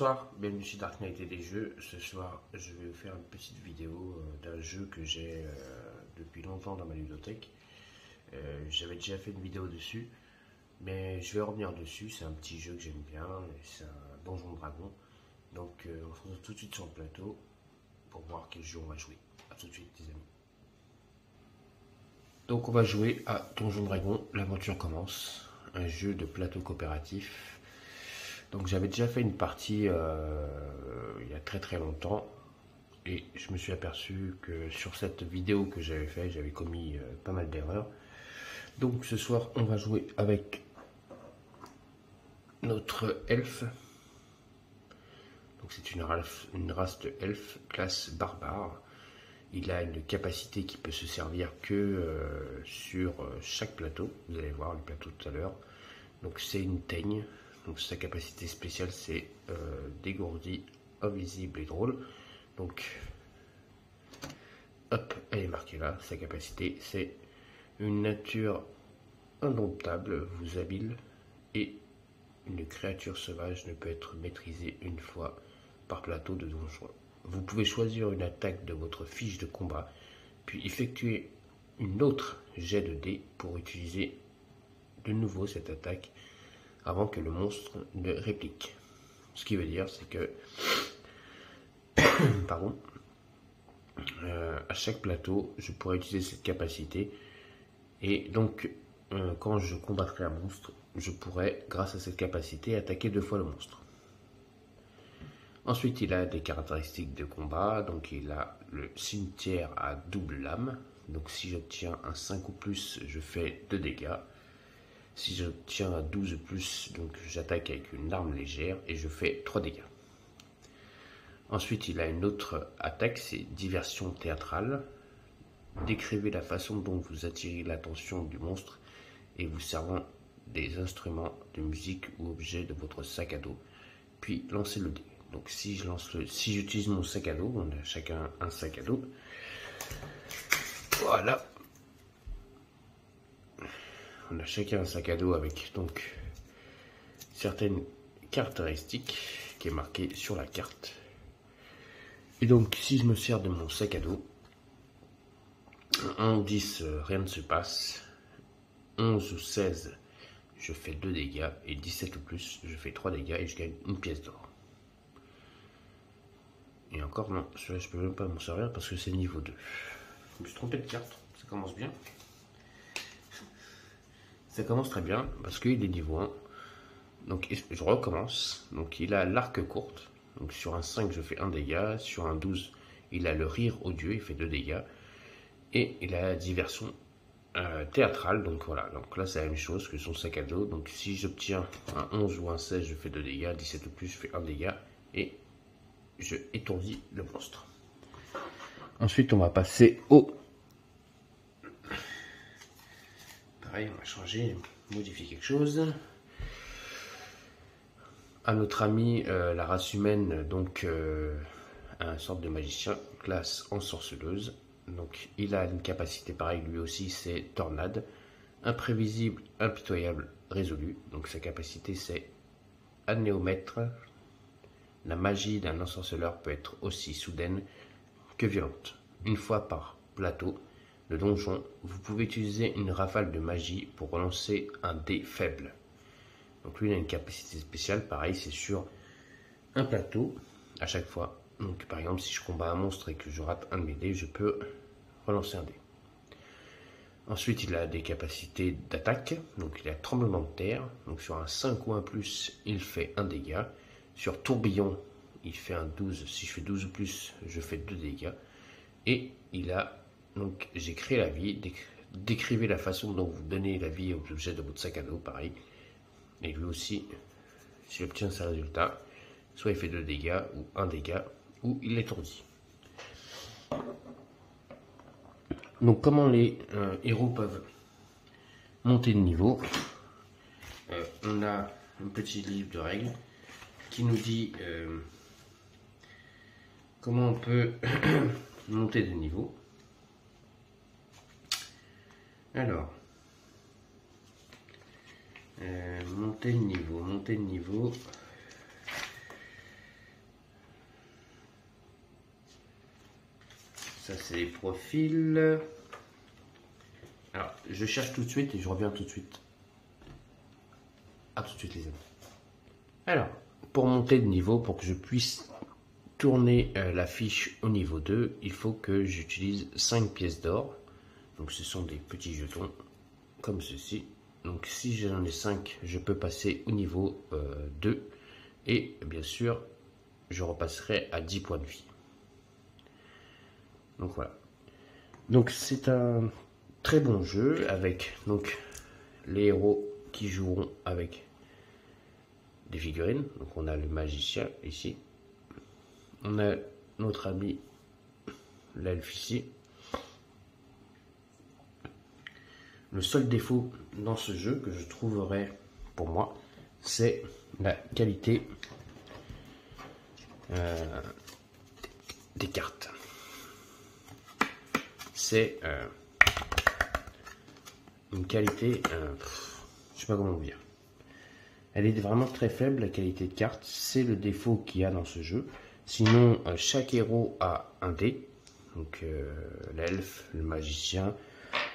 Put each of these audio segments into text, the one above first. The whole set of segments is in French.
Bonsoir, bienvenue sur Dark Knight et des jeux. Ce soir, je vais vous faire une petite vidéo d'un jeu que j'ai depuis longtemps dans ma ludothèque. J'avais déjà fait une vidéo dessus, mais je vais revenir dessus. C'est un petit jeu que j'aime bien, c'est un Donjon Dragon. Donc, on se retrouve tout de suite sur le plateau pour voir quel jeu on va jouer. A tout de suite, les amis. Donc, on va jouer à Donjon Dragon. L'aventure commence. Un jeu de plateau coopératif. Donc j'avais déjà fait une partie il y a très longtemps et je me suis aperçu que sur cette vidéo que j'avais fait, j'avais commis pas mal d'erreurs. Donc ce soir, on va jouer avec notre elfe. Donc c'est une race de elfe classe barbare. Il a une capacité qui peut se servir que sur chaque plateau. Vous allez voir le plateau tout à l'heure. Donc c'est une teigne. Donc sa capacité spéciale c'est dégourdi, invisible et drôle. Donc hop, elle est marquée là. Sa capacité c'est une nature indomptable, vous habile, et une créature sauvage ne peut être maîtrisée une fois par plateau de donjon. Vous pouvez choisir une attaque de votre fiche de combat, puis effectuer une autre jet de dés pour utiliser de nouveau cette attaque avant que le monstre ne réplique. Ce qui veut dire, c'est que pardon, à chaque plateau, je pourrais utiliser cette capacité. Et donc, quand je combattrai un monstre, je pourrais, grâce à cette capacité, attaquer 2 fois le monstre. Ensuite, il a des caractéristiques de combat. Donc, il a le cimetière à double lame. Donc, si j'obtiens un 5 ou plus, je fais 2 dégâts. Si j'obtiens un 12 ou plus, donc j'attaque avec une arme légère et je fais 3 dégâts. Ensuite, il a une autre attaque, c'est diversion théâtrale. Décrivez la façon dont vous attirez l'attention du monstre et vous servant des instruments de musique ou objets de votre sac à dos. Puis lancez le dé. Donc si j'utilise mon sac à dos, on a chacun un sac à dos. Voilà. On a chacun un sac à dos avec donc certaines caractéristiques qui est marqué sur la carte. Et donc si je me sers de mon sac à dos, 1 ou 10, rien ne se passe. 11 ou 16, je fais 2 dégâts. Et 17 ou plus, je fais 3 dégâts et je gagne une pièce d'or. Et encore non, celui-là je peux même pas m'en servir parce que c'est niveau 2. Je me suis trompé de carte, ça commence bien. Ça commence très bien parce qu'il est niveau 1. Donc je recommence. Donc il a l'arc courte. Donc sur un 5 je fais 1 dégât. Sur un 12 il a le rire odieux, il fait 2 dégâts. Et il a la diversion théâtrale. Donc voilà, donc là c'est la même chose que son sac à dos. Donc si j'obtiens un 11 ou un 16 je fais 2 dégâts. 17 ou plus je fais 1 dégât. Et je étourdis le monstre. Ensuite on va passer au... Pareil, on va changer, modifier quelque chose. À notre ami, la race humaine, donc un sorte de magicien, classe ensorceleuse. Donc il a une capacité pareille, lui aussi, c'est tornade. Imprévisible, impitoyable, résolu. Donc sa capacité c'est anéomètre. La magie d'un ensorceleur peut être aussi soudaine que violente. Une fois par plateau de donjon, vous pouvez utiliser une rafale de magie pour relancer un dé faible. Donc lui il a une capacité spéciale, pareil c'est sur un plateau à chaque fois. Donc par exemple si je combats un monstre et que je rate un de mes dés, je peux relancer un dé. Ensuite il a des capacités d'attaque, donc il a tremblement de terre, donc sur un 5 ou un plus il fait 1 dégât. Sur tourbillon il fait un 12, si je fais 12 ou plus je fais 2 dégâts. Et il a, donc j'ai créé la vie, décrivez la façon dont vous donnez la vie aux objets de votre sac à dos, pareil. Et lui aussi, s'il obtient ses résultats, soit il fait 2 dégâts, ou 1 dégât, ou il l'étourdit. Donc comment les héros peuvent monter de niveau, on a un petit livre de règles qui nous dit comment on peut monter de niveau. Alors, monter de niveau. ça c'est les profils. Alors, je cherche tout de suite et je reviens tout de suite. À tout de suite les amis. Alors, pour monter de niveau, pour que je puisse tourner la fiche au niveau 2, il faut que j'utilise 5 pièces d'or. Donc ce sont des petits jetons comme ceci. Donc si j'en ai 5, je peux passer au niveau 2. Et bien sûr, je repasserai à 10 points de vie. Donc voilà. Donc c'est un très bon jeu avec donc les héros qui joueront avec des figurines. Donc on a le magicien ici. On a notre ami l'elfe ici. Le seul défaut dans ce jeu que je trouverais pour moi, c'est la qualité des cartes. C'est une qualité, je sais pas comment vous dire. Elle est vraiment très faible, la qualité de cartes. C'est le défaut qu'il y a dans ce jeu. Sinon, chaque héros a un dé. Donc l'elfe, le magicien.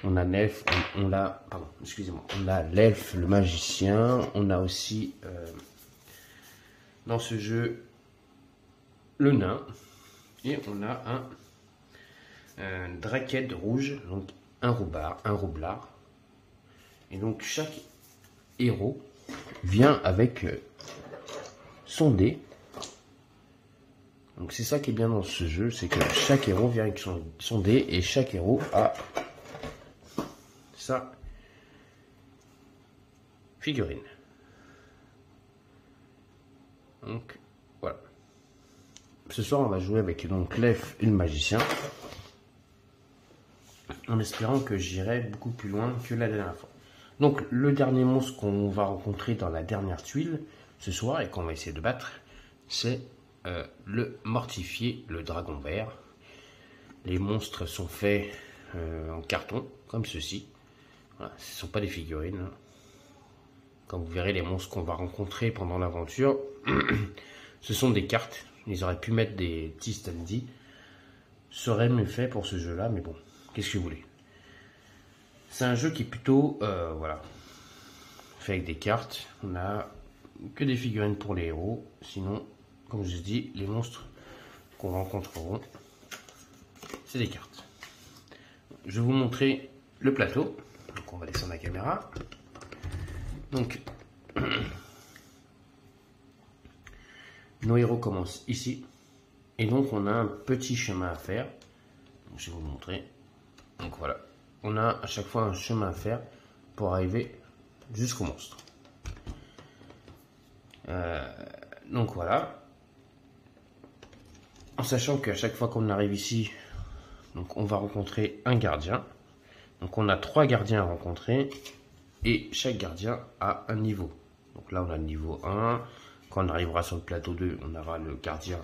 On a l'elfe, on a, pardon, excusez-moi, on a l'elfe, le magicien. On a aussi dans ce jeu le nain. Et on a un draken rouge, donc un roublard. Et donc chaque héros vient avec son dé. Donc c'est ça qui est bien dans ce jeu, c'est que chaque héros vient avec son dé et chaque héros a sa figurine. Donc voilà. Ce soir on va jouer avec donc l'elfe et le magicien, en espérant que j'irai beaucoup plus loin que la dernière fois. Donc le dernier monstre qu'on va rencontrer dans la dernière tuile ce soir et qu'on va essayer de battre, c'est le mortifié, le dragon vert. Les monstres sont faits en carton, comme ceci. Voilà, ce ne sont pas des figurines. Quand vous verrez les monstres qu'on va rencontrer pendant l'aventure, ce sont des cartes. Ils auraient pu mettre des petits standees. Ce serait mieux fait pour ce jeu-là, mais bon, qu'est-ce que vous voulez. C'est un jeu qui est plutôt, voilà, fait avec des cartes. On n'a que des figurines pour les héros. Sinon, comme je dis, les monstres qu'on rencontreront, c'est des cartes. Je vais vous montrer le plateau. Donc on va descendre la caméra. Donc nos héros commencent ici. Et donc on a un petit chemin à faire. Donc, je vais vous montrer. Donc voilà. On a à chaque fois un chemin à faire pour arriver jusqu'au monstre. Donc voilà. En sachant qu'à chaque fois qu'on arrive ici, donc on va rencontrer un gardien. Donc on a 3 gardiens à rencontrer et chaque gardien a un niveau. Donc là on a le niveau 1. Quand on arrivera sur le plateau 2, on aura le gardien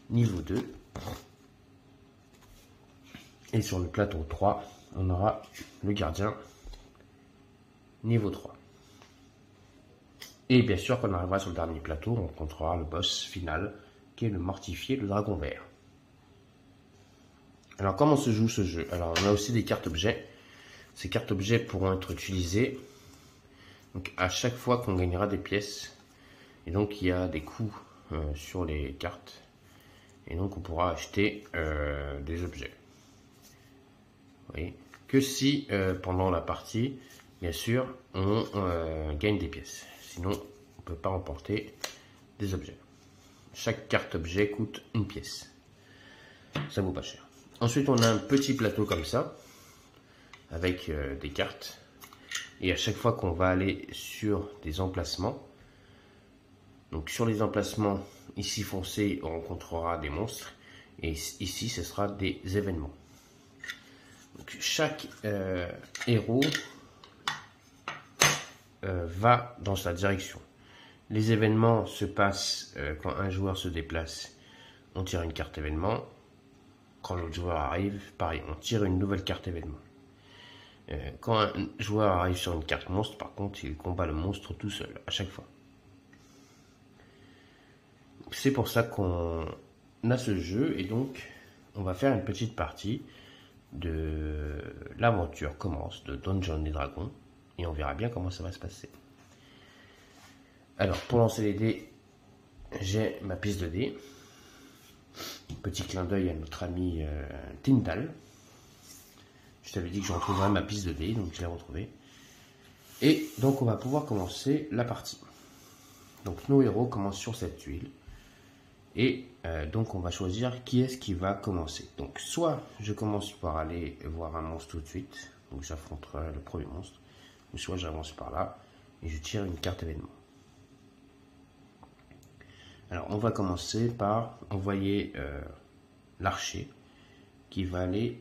niveau 2. Et sur le plateau 3, on aura le gardien niveau 3. Et bien sûr, quand on arrivera sur le dernier plateau, on rencontrera le boss final, qui est le mortifié, le dragon vert. Alors, comment se joue ce jeu? Alors, on a aussi des cartes objets. Ces cartes objets pourront être utilisées donc, à chaque fois qu'on gagnera des pièces. Et donc, il y a des coûts sur les cartes. Et donc, on pourra acheter des objets. Vous voyez, que si pendant la partie, bien sûr, on gagne des pièces. Sinon, on ne peut pas emporter des objets. Chaque carte objet coûte une pièce. Ça vaut pas cher. Ensuite, on a un petit plateau comme ça, avec des cartes. Et à chaque fois qu'on va aller sur des emplacements, donc sur les emplacements, ici foncé, on rencontrera des monstres. Et ici, ce sera des événements. Donc, chaque héros va dans sa direction. Les événements se passent quand un joueur se déplace, on tire une carte événement. Quand l'autre joueur arrive, pareil, on tire une nouvelle carte événement. Quand un joueur arrive sur une carte monstre, par contre, il combat le monstre tout seul, à chaque fois. C'est pour ça qu'on a ce jeu, et donc on va faire une petite partie de l'aventure commence de Donjons et Dragons et on verra bien comment ça va se passer. Alors, pour lancer les dés, j'ai ma piste de dés. Petit clin d'œil à notre ami Tyndall. Je t'avais dit que je retrouverais ma piste de dés, donc je l'ai retrouvée. Et donc on va pouvoir commencer la partie. Donc nos héros commencent sur cette tuile. Et donc on va choisir qui est-ce qui va commencer. Donc soit je commence par aller voir un monstre tout de suite. Donc j'affronterai le premier monstre. Ou soit j'avance par là et je tire une carte événement. Alors on va commencer par envoyer l'archer qui va aller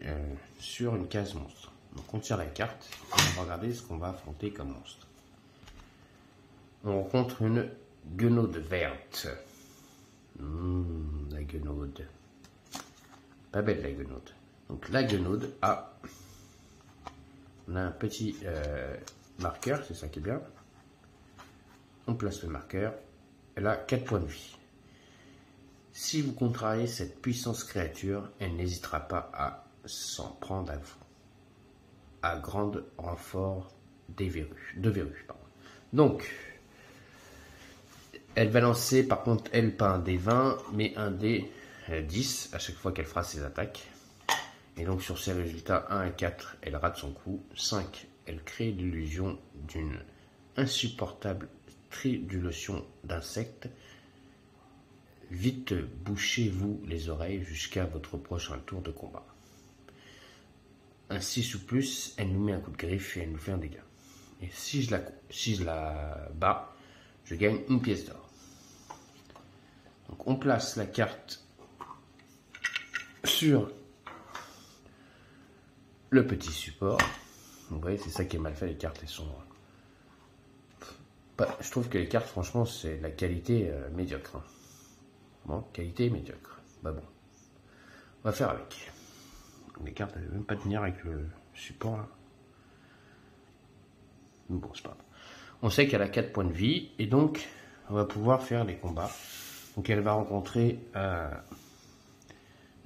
sur une case monstre. Donc on tire la carte et on va regarder ce qu'on va affronter comme monstre. On rencontre une guenaude verte. La guenaude. Pas belle la guenaude. Donc la guenaude a... On a un petit marqueur, c'est ça qui est bien. On place le marqueur. Elle a 4 points de vie. Si vous contrariez cette puissance créature, elle n'hésitera pas à s'en prendre à vous. À grand renfort de verrues. Pardon. Donc, elle va lancer, par contre, elle, pas un dé 20, mais un dé 10 à chaque fois qu'elle fera ses attaques. Et donc, sur ses résultats 1 et 4, elle rate son coup. 5, elle crée l'illusion d'une insupportable tridulation d'insectes. Vite bouchez-vous les oreilles jusqu'à votre prochain tour de combat. Un 6 ou plus, elle nous met un coup de griffe et elle nous fait un dégât. Et si je la bats, je gagne une pièce d'or. Donc on place la carte sur le petit support. Vous voyez, c'est ça qui est mal fait, les cartes elles sont... je trouve que les cartes, franchement, c'est de la qualité médiocre. Hein. Bon, qualité médiocre. Bah bon, on va faire avec. Les cartes, elles ne vont même pas tenir avec le support là. Bon, c'est pas grave. On sait qu'elle a 4 points de vie et donc on va pouvoir faire les combats. Donc elle va rencontrer un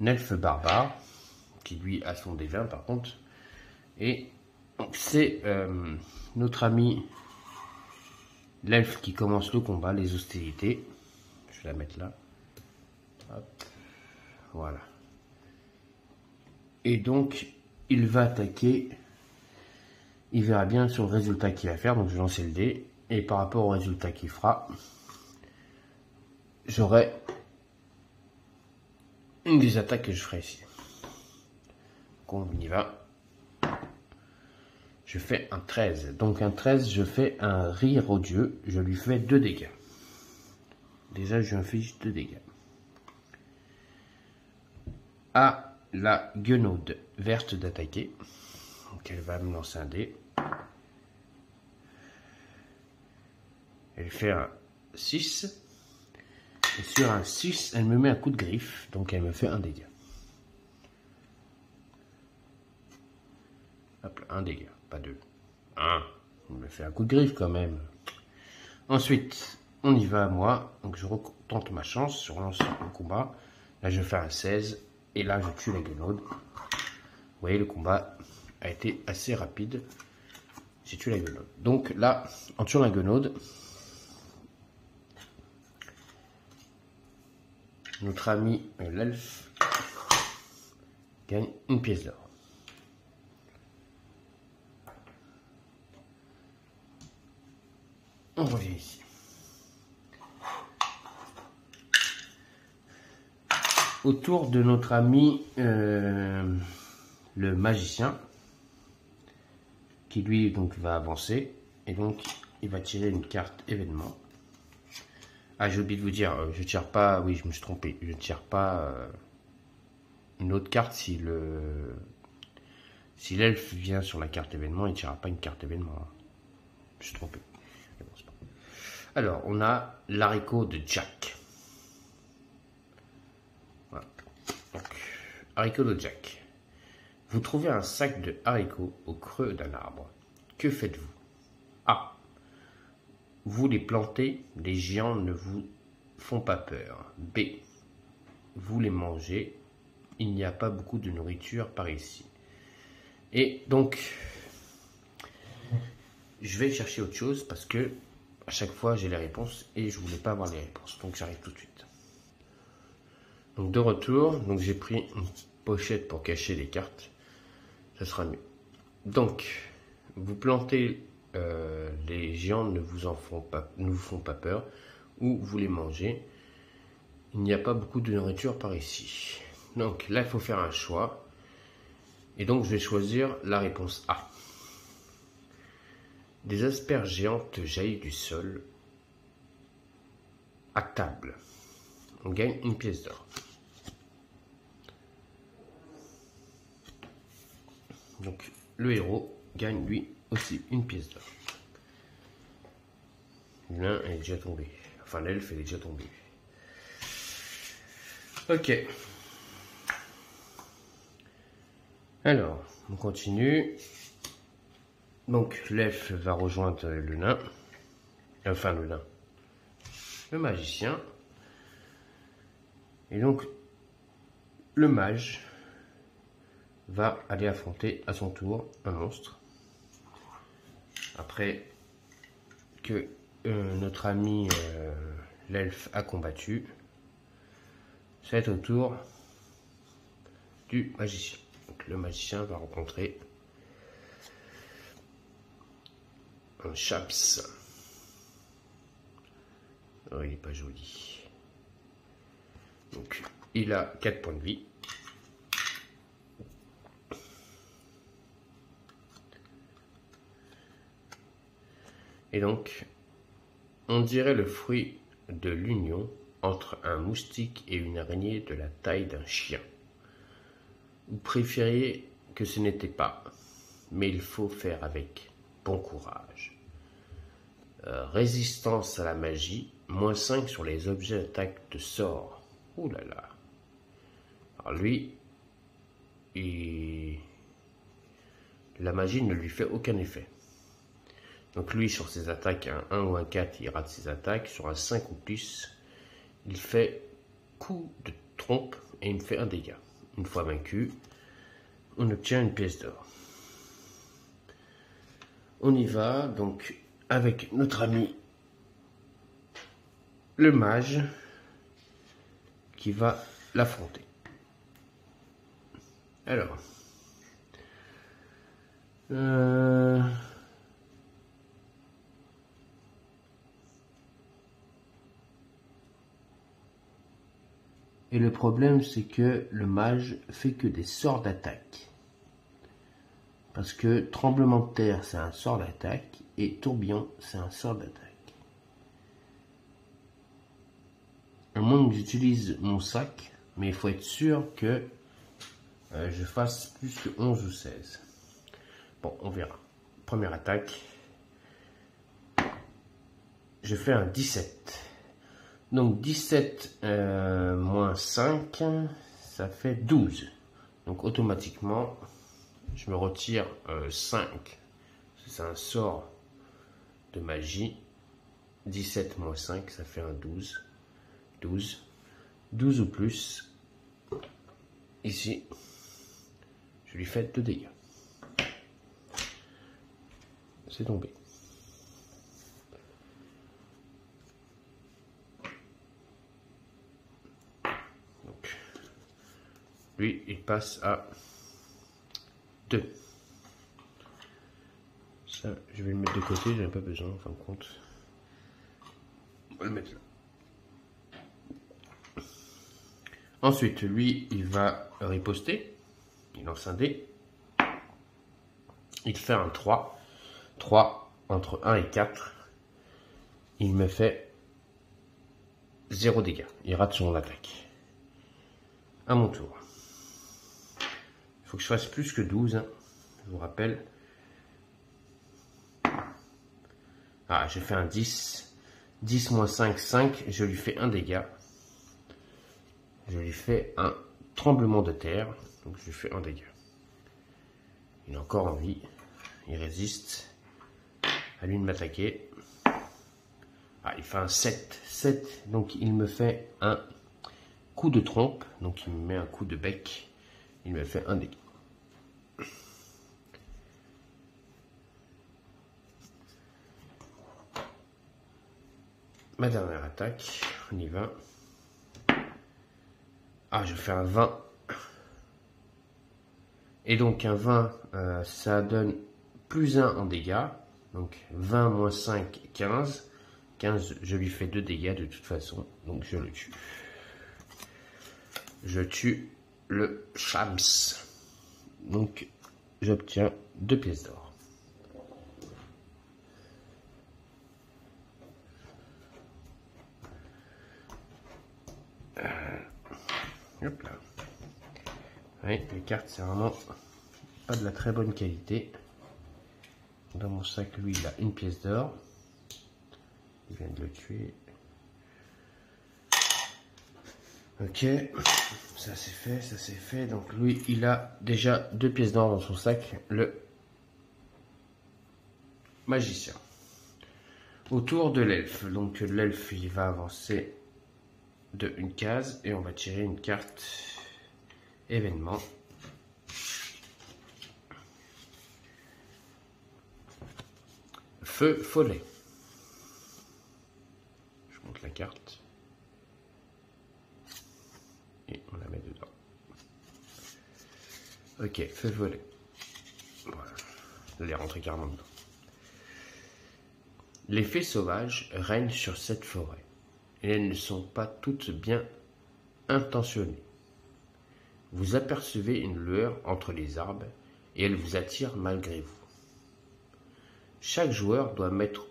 elfe barbare qui lui a son D20 par contre. Et c'est notre ami l'elfe qui commence le combat, les hostilités. Je vais la mettre là. Hop. Voilà. Et donc, il va attaquer. Il verra bien sur le résultat qu'il va faire. Donc, je vais lancer le dé. Et par rapport au résultat qu'il fera, j'aurai une des attaques que je ferai ici. Donc, on y va. Je fais un 13. Donc, un 13, je fais un rire odieux. Je lui fais 2 dégâts. Déjà, je lui inflige 2 dégâts. À la guenaude verte d'attaquer. Donc elle va me lancer un dé. Elle fait un 6. Et sur un 6, elle me met un coup de griffe. Donc elle me fait un dégât. Hop, un dégât, pas 2. 1. Elle me fait un coup de griffe quand même. Ensuite, on y va à moi. Donc je retente ma chance sur l'ensemble du combat. Là je fais un 16. Et là, je tue la guenaude. Vous voyez, le combat a été assez rapide. J'ai tué la guenaude. Donc là, en tuant la guenaude, notre ami l'elfe gagne une pièce d'or. On revient ici. Autour de notre ami le magicien qui lui donc va avancer et donc il va tirer une carte événement. Ah, j'ai oublié de vous dire, je tire pas, oui je me suis trompé, je ne tire pas une autre carte si l'elfe vient sur la carte événement, il ne tirera pas une carte événement. Hein. Je suis trompé. Alors on a l'haricot de Jack. Voilà. Donc, haricot de Jack. Vous trouvez un sac de haricots au creux d'un arbre. Que faites-vous? A. Vous les plantez, les géants ne vous font pas peur. B. Vous les mangez il n'y a pas beaucoup de nourriture par ici. Et donc, je vais chercher autre chose parce que à chaque fois j'ai les réponses et je voulais pas avoir les réponses. Donc j'arrive tout de suite. Donc de retour, donc j'ai pris une pochette pour cacher les cartes. Ça sera mieux. Donc, vous plantez, les géants ne vous font pas peur, ou vous les mangez. Il n'y a pas beaucoup de nourriture par ici. Donc là, il faut faire un choix. Et donc, je vais choisir la réponse A. Des asperges géantes jaillissent du sol à table. On gagne une pièce d'or. Donc, le héros gagne lui aussi une pièce d'or. L'un est déjà tombé. Enfin, l'elfe est déjà tombé. Ok. Alors, on continue. Donc, l'elfe va rejoindre le nain. Enfin, le nain. Le magicien. Et donc, le mage va aller affronter à son tour un monstre. Après que notre ami l'elfe a combattu, ça va être au tour du magicien. Donc, le magicien va rencontrer un chaps. Oh, il n'est pas joli. Donc, il a 4 points de vie. Et donc, on dirait le fruit de l'union entre un moustique et une araignée de la taille d'un chien. Vous préfériez que ce n'était pas, mais il faut faire avec. Bon courage. Résistance à la magie, -5 sur les objets d'attaque de sort. Ouh là là. Alors lui, la magie ne lui fait aucun effet. Donc lui, sur ses attaques, un 1 ou un 4, il rate ses attaques. Sur un 5 ou plus, il fait coup de trompe et il me fait un dégât. Une fois vaincu, on obtient une pièce d'or. On y va, donc, avec notre ami le mage qui va l'affronter. Alors, et le problème, c'est que le mage fait que des sorts d'attaque. Parce que tremblement de terre, c'est un sort d'attaque, et tourbillon, c'est un sort d'attaque. À moins que j'utilise mon sac, mais il faut être sûr que je fasse plus que 11 ou 16. Bon, on verra. Première attaque. Je fais un 17. Donc 17 moins 5, ça fait 12. Donc automatiquement, je me retire 5. C'est un sort de magie. 17 moins 5, ça fait un 12. 12. 12 ou plus. Ici, je lui fais 2 dégâts. C'est tombé. Donc, lui, il passe à 2. Ça, je vais le mettre de côté, j'en ai pas besoin en fin de compte. On va le mettre là. Ensuite, lui, il va riposter. Il lance un dé. Il fait un 3. 3 entre 1 et 4. Il me fait 0 dégâts. Il rate son attaque. À mon tour. Il faut que je fasse plus que 12. Hein. Je vous rappelle. Ah, j'ai fait un 10. 10 moins 5, 5. Je lui fais un dégât. Je lui fais un tremblement de terre. Donc je lui fais un dégât. Il est encore en vie. Il résiste. À lui de m'attaquer. Ah, il fait un 7. 7. Donc il me fait un coup de trompe. Donc il me met un coup de bec. il me fait un dégât. Ma dernière attaque, on y va. Ah, je fais un 20. Et donc un 20, ça donne plus 1 en dégâts. Donc 20 moins 5, 15. 15, je lui fais 2 dégâts de toute façon. Donc je le tue. Je tue le Shams. Donc j'obtiens 2 pièces d'or. Hop là. Oui, les cartes, c'est vraiment pas de la très bonne qualité. Dans mon sac, lui, il a une pièce d'or. Il vient de le tuer. Ok, ça c'est fait, ça c'est fait. Donc lui, il a déjà 2 pièces d'or dans son sac, le magicien. Autour de l'elfe. Donc l'elfe, il va avancer de une case et on va tirer une carte événement. Feu follet. Je monte la carte. Et on la met dedans. Ok, feu follet. Voilà. Elle est rentrée carrément dedans. Les fées sauvages règnent sur cette forêt. Et elles ne sont pas toutes bien intentionnées. Vous apercevez une lueur entre les arbres et elle vous attire malgré vous. Chaque joueur doit mettre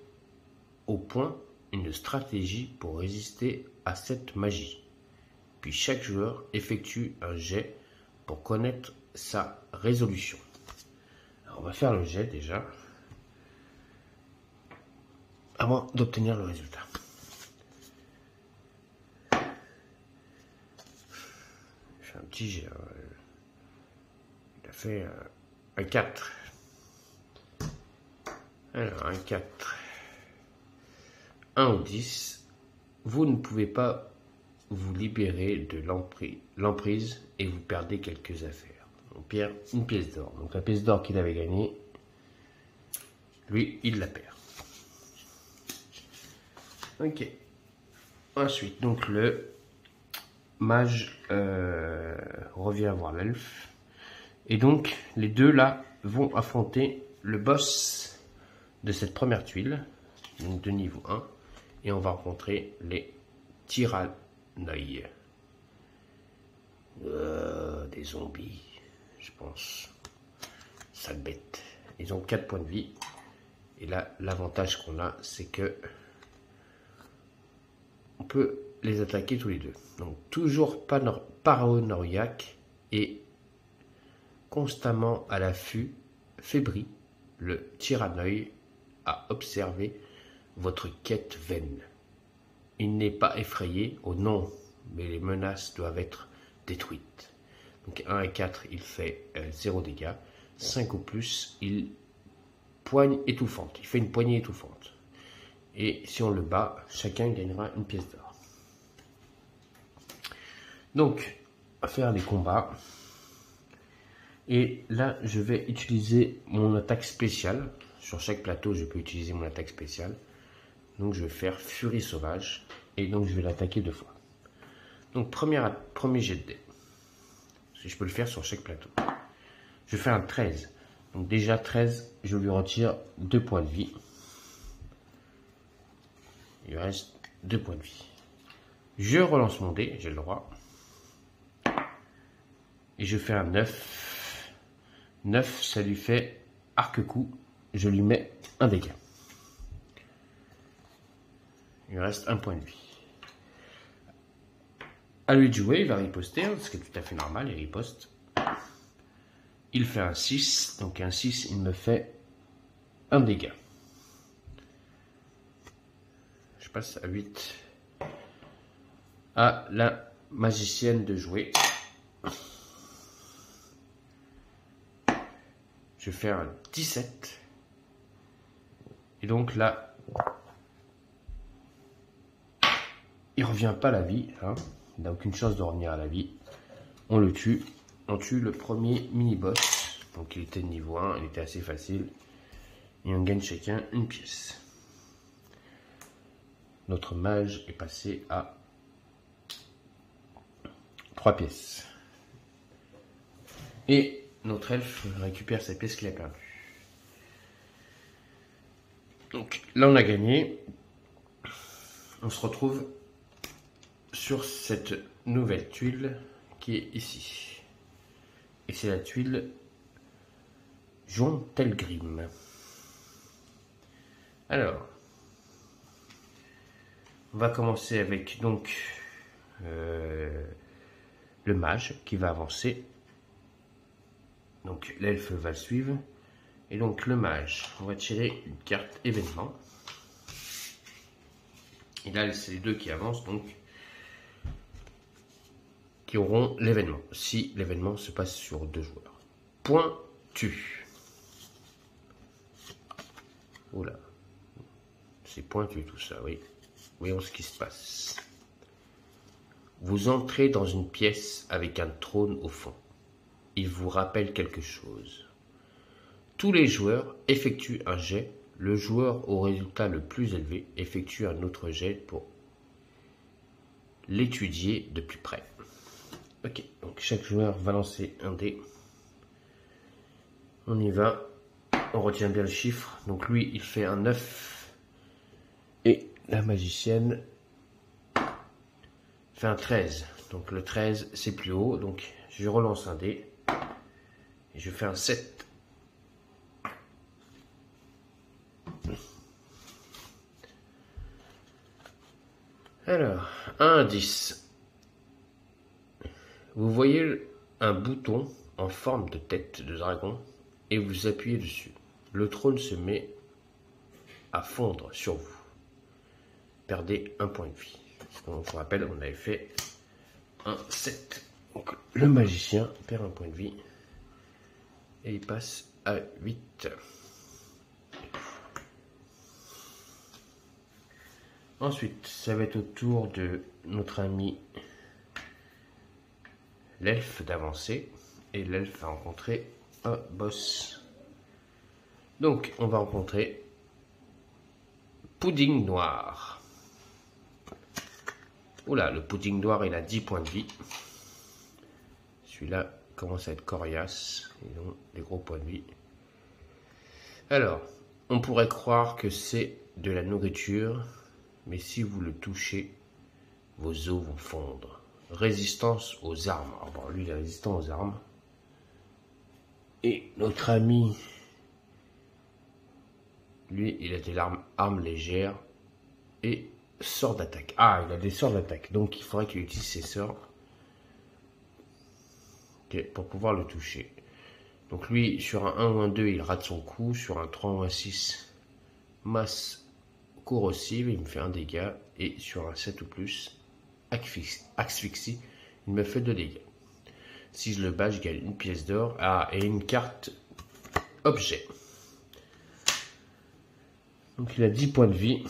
au point une stratégie pour résister à cette magie. Puis chaque joueur effectue un jet pour connaître sa résolution. Alors on va faire le jet déjà, avant d'obtenir le résultat. Je fais un petit jet. Il a fait un 4. Alors, un 4. 1 ou 10. Vous ne pouvez pas vous libérer de l'emprise et vous perdez quelques affaires. On perd une pièce d'or. Donc la pièce d'or qu'il avait gagnée, lui, il la perd. Ok. Ensuite, donc le mage revient voir l'elfe. Et donc, les deux là vont affronter le boss de cette première tuile, donc de niveau 1. Et on va rencontrer les Tyrannoi. Des zombies, je pense. Sale bête. Ils ont 4 points de vie. Et là, l'avantage qu'on a, c'est que on peut les attaquer tous les deux. Donc toujours paranoïaque et constamment à l'affût, fébrile, le Tyrannoi a observé votre quête vaine. Il n'est pas effrayé, oh non, mais les menaces doivent être détruites. Donc 1 et 4, il fait 0 dégâts. 5 ou plus, il poigne étouffante. Il fait une poignée étouffante. Et si on le bat, chacun gagnera une pièce d'or. Donc, on va faire les combats. Et là, je vais utiliser mon attaque spéciale. Sur chaque plateau, je peux utiliser mon attaque spéciale. Donc, je vais faire Furie Sauvage. Et donc, je vais l'attaquer 2 fois. Donc, premier jet de dés. Je peux le faire sur chaque plateau. Je fais un 13. Donc, déjà, 13, je lui retire 2 points de vie. Il reste 2 points de vie. Je relance mon dé, j'ai le droit. Et je fais un 9. 9, ça lui fait arc-coup. Je lui mets un dégât. Il reste 1 point de vie. À lui de jouer, il va riposter, ce qui est tout à fait normal, il riposte. Il fait un 6, donc un 6, il me fait un dégât. Je passe à 8. À la magicienne de jouer. Je fais un 17. Et donc là, il revient pas à la vie. Hein. Il n'a aucune chance de revenir à la vie. On le tue. on tue le premier mini-boss. Donc il était de niveau 1, il était assez facile. Et on gagne chacun une pièce. Notre mage est passé à 3 pièces. Et notre elfe récupère sa pièce qu'il a perdue. Donc là on a gagné. On se retrouve sur cette nouvelle tuile qui est ici. Et c'est la tuile Jon Telgrim. Alors, on va commencer avec donc le mage qui va avancer. Donc l'elfe va le suivre. Et donc le mage, on va tirer une carte événement. Et là, c'est les deux qui avancent, donc qui auront l'événement, si l'événement se passe sur 2 joueurs. Pointu. Oula. C'est pointu tout ça, oui. Voyons ce qui se passe. Vous entrez dans une pièce avec un trône au fond. Il vous rappelle quelque chose. Tous les joueurs effectuent un jet. Le joueur au résultat le plus élevé effectue un autre jet pour l'étudier de plus près. Ok, donc chaque joueur va lancer un dé. On y va. On retient bien le chiffre. Donc lui, il fait un 9. Et la magicienne fait un 13. Donc le 13, c'est plus haut. Donc je relance un dé. Et je fais un 7. Alors, 1 à 10. Vous voyez un bouton en forme de tête de dragon et vous appuyez dessus. Le trône se met à fondre sur vous. Perdez un point de vie. On se rappelle, on avait fait un 7. Donc, le magicien perd un point de vie et il passe à 8. Ensuite, ça va être au tour de notre ami l'elfe d'avancer. Et l'elfe va rencontrer un boss. Donc, on va rencontrer Pudding Noir. Oula, le Pudding Noir, il a 10 points de vie. Celui-là commence à être coriace. Ils ont des gros points de vie. Alors, on pourrait croire que c'est de la nourriture. Mais si vous le touchez, vos os vont fondre. Résistance aux armes. Alors bon, lui, il est résistant aux armes. Et notre ami, lui, il a des armes légères et sort d'attaque. Ah, il a des sorts d'attaque. Donc, il faudrait qu'il utilise ses sorts pour pouvoir le toucher. Donc, lui, sur un 1 ou un 2, il rate son coup. Sur un 3 ou un 6, masse corrosive, il me fait un dégât. Et sur un 7 ou plus, asphyxie, il me fait 2 dégâts. Si je le bats, je gagne une pièce d'or. Ah, et une carte objet. Donc il a 10 points de vie.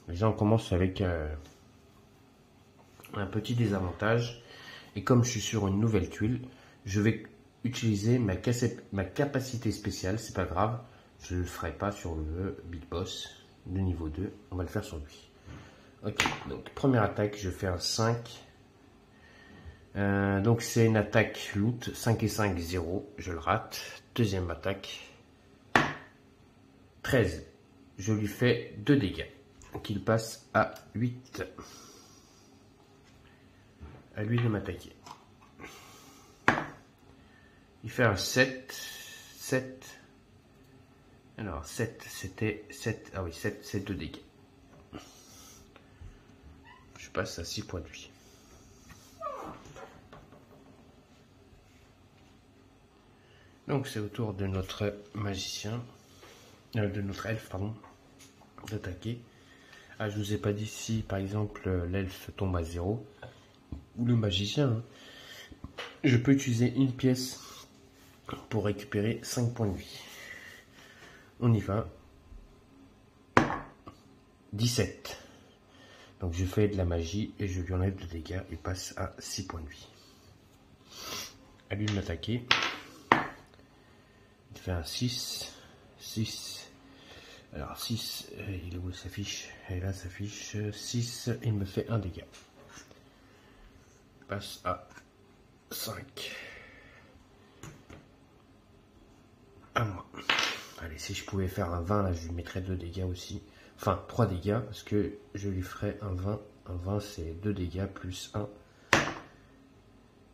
Déjà on commence avec un petit désavantage. Et comme je suis sur une nouvelle tuile, je vais utiliser ma capacité spéciale. C'est pas grave, je ne le ferai pas sur le Big Boss de niveau 2. On va le faire sur lui. Ok, donc première attaque, je fais un 5. Donc c'est une attaque loot, 5 et 5, 0, je le rate. Deuxième attaque, 13, je lui fais 2 dégâts. Donc il passe à 8. À lui de m'attaquer. Il fait un 7, 7. Alors 7, c'était 7, ah oui, 7, c'est 2 dégâts. Je passe à 6 points de vie. Donc c'est au tour de notre magicien, de notre elfe, pardon, d'attaquer. Ah, je vous ai pas dit si par exemple l'elfe tombe à 0, ou le magicien, hein. Je peux utiliser une pièce pour récupérer 5 points de vie. On y va. 17. Donc je fais de la magie et je lui enlève de dégâts, il passe à 6 points de vie. à lui de m'attaquer. Il fait un 6. 6. Alors 6, il est où sa fiche? Et là sa fiche 6, il me fait un dégât. Il passe à 5. À moi. Allez, si je pouvais faire un 20, là je lui mettrais 2 dégâts aussi. Enfin 3 dégâts, parce que je lui ferais un 20. Un 20 c'est 2 dégâts plus 1.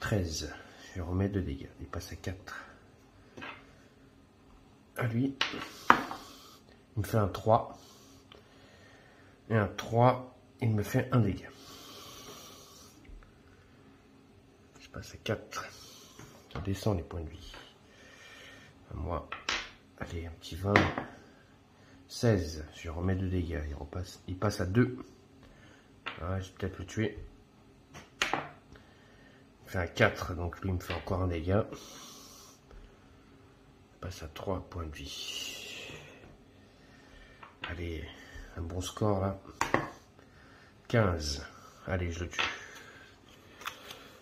13. Je remets 2 dégâts. Il passe à 4. À lui. Il me fait un 3. Et un 3, il me fait un dégât. Je passe à 4. Ça descend les points de vie. À moi. Allez, un petit 20. 16. Je remets 2 dégâts. Il passe à 2. Ah, je vais peut-être le tuer. Il fait un 4. Donc lui, il me fait encore un dégât. Il passe à 3 points de vie. Allez, un bon score là. 15. Allez, je le tue.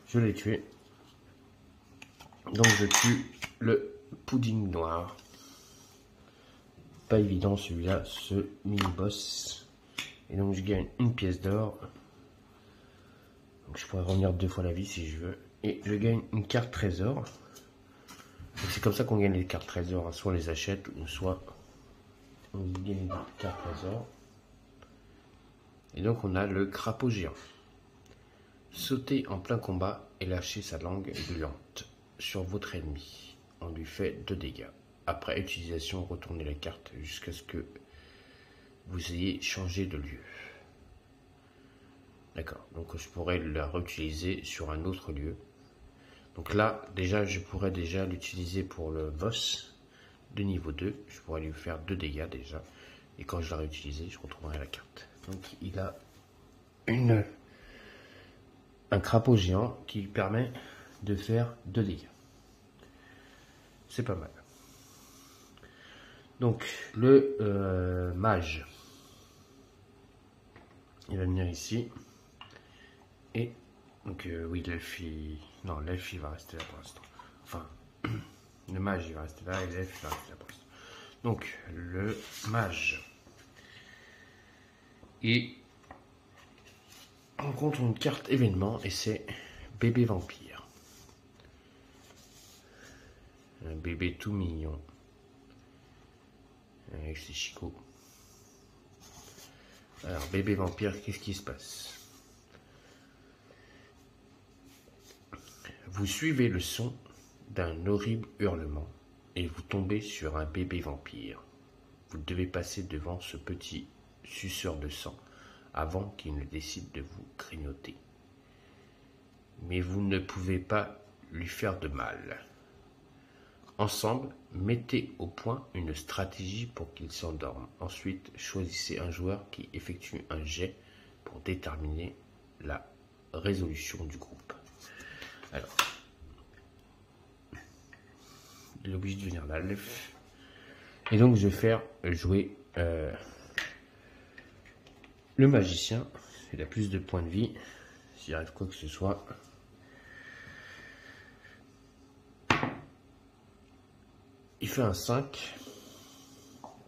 Je l'ai tué. Donc je tue le pudding noir. Pas évident celui-là, ce mini-boss. Et donc je gagne une pièce d'or. Donc je pourrais revenir 2 fois la vie si je veux. Et je gagne une carte trésor. C'est comme ça qu'on gagne les cartes trésor. Hein. Soit on les achète, ou soit on gagne une carte trésor. Et donc on a le crapaud géant. Sauter en plein combat et lâcher sa langue gluante sur votre ennemi. On lui fait 2 dégâts. Après utilisation, retournez la carte jusqu'à ce que vous ayez changé de lieu. D'accord, donc je pourrais la réutiliser sur un autre lieu. Donc là, déjà, je pourrais déjà l'utiliser pour le boss de niveau 2. Je pourrais lui faire 2 dégâts déjà. Et quand je la réutiliser, je retrouverai la carte. Donc il a un crapaud géant qui lui permet de faire 2 dégâts. C'est pas mal. Donc le mage, il va venir ici. Et donc oui, l'elfe, non, l'elfe il va rester là pour l'instant. Enfin, le mage il va rester là et l'elfe il va rester là pour l'instant. Donc le mage, et on rencontre une carte événement et c'est bébé vampire. Un bébé tout mignon avec ses chicots. Alors bébé vampire, qu'est-ce qui se passe? Vous suivez le son d'un horrible hurlement et vous tombez sur un bébé vampire. Vous devez passer devant ce petit suceur de sang avant qu'il ne décide de vous grignoter. Mais vous ne pouvez pas lui faire de mal. Ensemble, mettez au point une stratégie pour qu'il s'endorme. Ensuite, choisissez un joueur qui effectue un jet pour déterminer la résolution du groupe. Alors, il est obligé de venir l'elfe. Et donc, je vais faire jouer le magicien. Il a plus de points de vie. S'il arrive quoi que ce soit. Il fait un 5.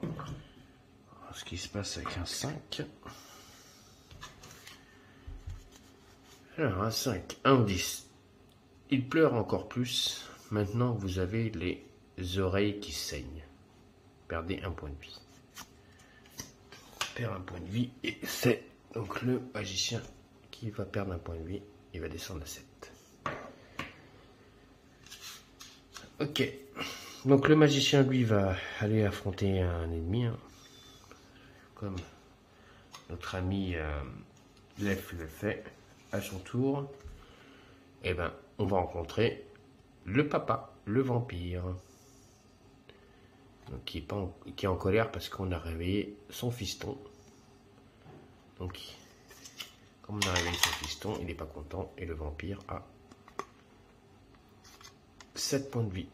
Alors, ce qui se passe avec un 5. Alors, un 5, un 10. Il pleure encore plus. Maintenant, vous avez les oreilles qui saignent. Perdez un point de vie. Perd un point de vie. Et c'est donc le magicien qui va perdre un point de vie. Il va descendre à 7. Ok. Donc le magicien, lui, va aller affronter un ennemi. Hein. Comme notre ami l'elfe le fait à son tour. Et ben, on va rencontrer le papa, le vampire. Donc, qui est en colère parce qu'on a réveillé son fiston. Donc, comme on a réveillé son fiston, il n'est pas content. Et le vampire a 7 points de vie.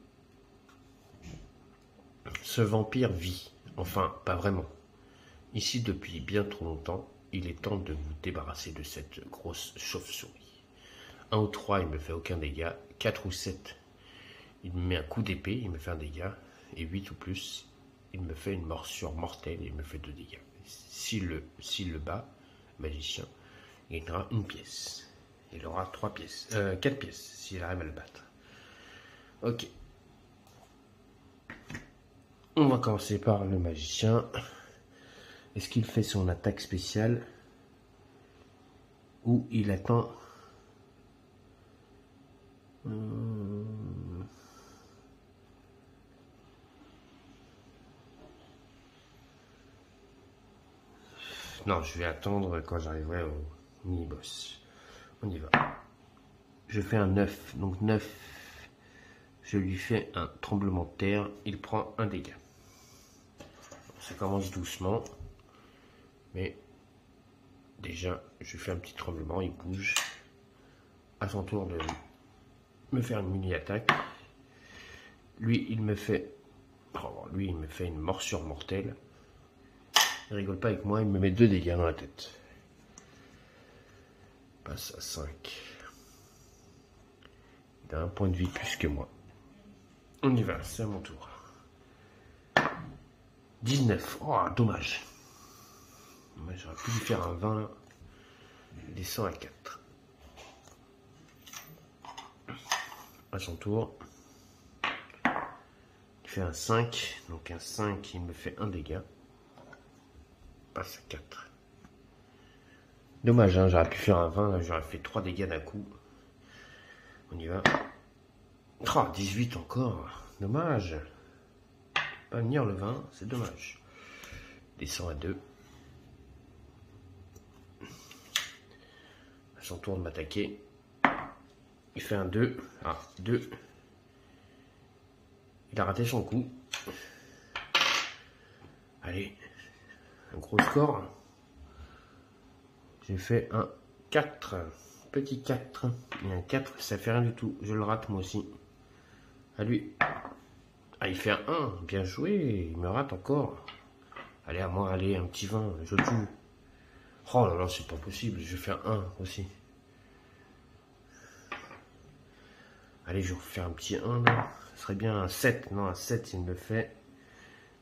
Ce vampire vit. Enfin, pas vraiment. Ici, depuis bien trop longtemps, il est temps de vous débarrasser de cette grosse chauve-souris. 1 ou 3, il ne me fait aucun dégât. 4 ou 7, il me met un coup d'épée, il me fait un dégât, et 8 ou plus, il me fait une morsure mortelle et il me fait 2 dégâts. S'il le bat, magicien, il gagnera une pièce. Il aura 3 pièces, 4 pièces, s'il arrive à le battre. Ok. On va commencer par le magicien. Est-ce qu'il fait son attaque spéciale ou il attend Non, je vais attendre quand j'arriverai au mini-boss. On y va. Je fais un 9. Donc 9, je lui fais un tremblement de terre. Il prend un dégât. Ça commence doucement. Mais déjà, je fais un petit tremblement. Il bouge. À son tour de me faire une mini-attaque. Lui, il me fait une morsure mortelle. Il rigole pas avec moi, il me met 2 dégâts dans la tête. Il passe à 5. Il a un point de vie plus que moi. On y va, c'est à mon tour. 19. Oh, dommage. Moi, j'aurais pu lui faire un 20. Il descend à 4. À son tour. Il fait un 5. Donc un 5, il me fait un dégât. Passe à 4. Dommage, hein, j'aurais pu faire un 20, là j'aurais fait 3 dégâts d'un coup. On y va. Oh, 18 encore. Dommage. Pas venir le 20, c'est dommage. Descend à 2. À son tour de m'attaquer. Il fait un 2. Ah, 2. Il a raté son coup. Allez. Un gros score. J'ai fait un 4. Petit 4. Et un 4, ça fait rien du tout. Je le rate moi aussi. À lui. Ah, il fait un 1. Bien joué. Il me rate encore. Allez, à moi, allez, un petit 20. Je tue. Oh là là, c'est pas possible. Je fais un 1 aussi. Allez, je vais faire un petit 1 là. Ce serait bien un 7. Non, un 7, il me fait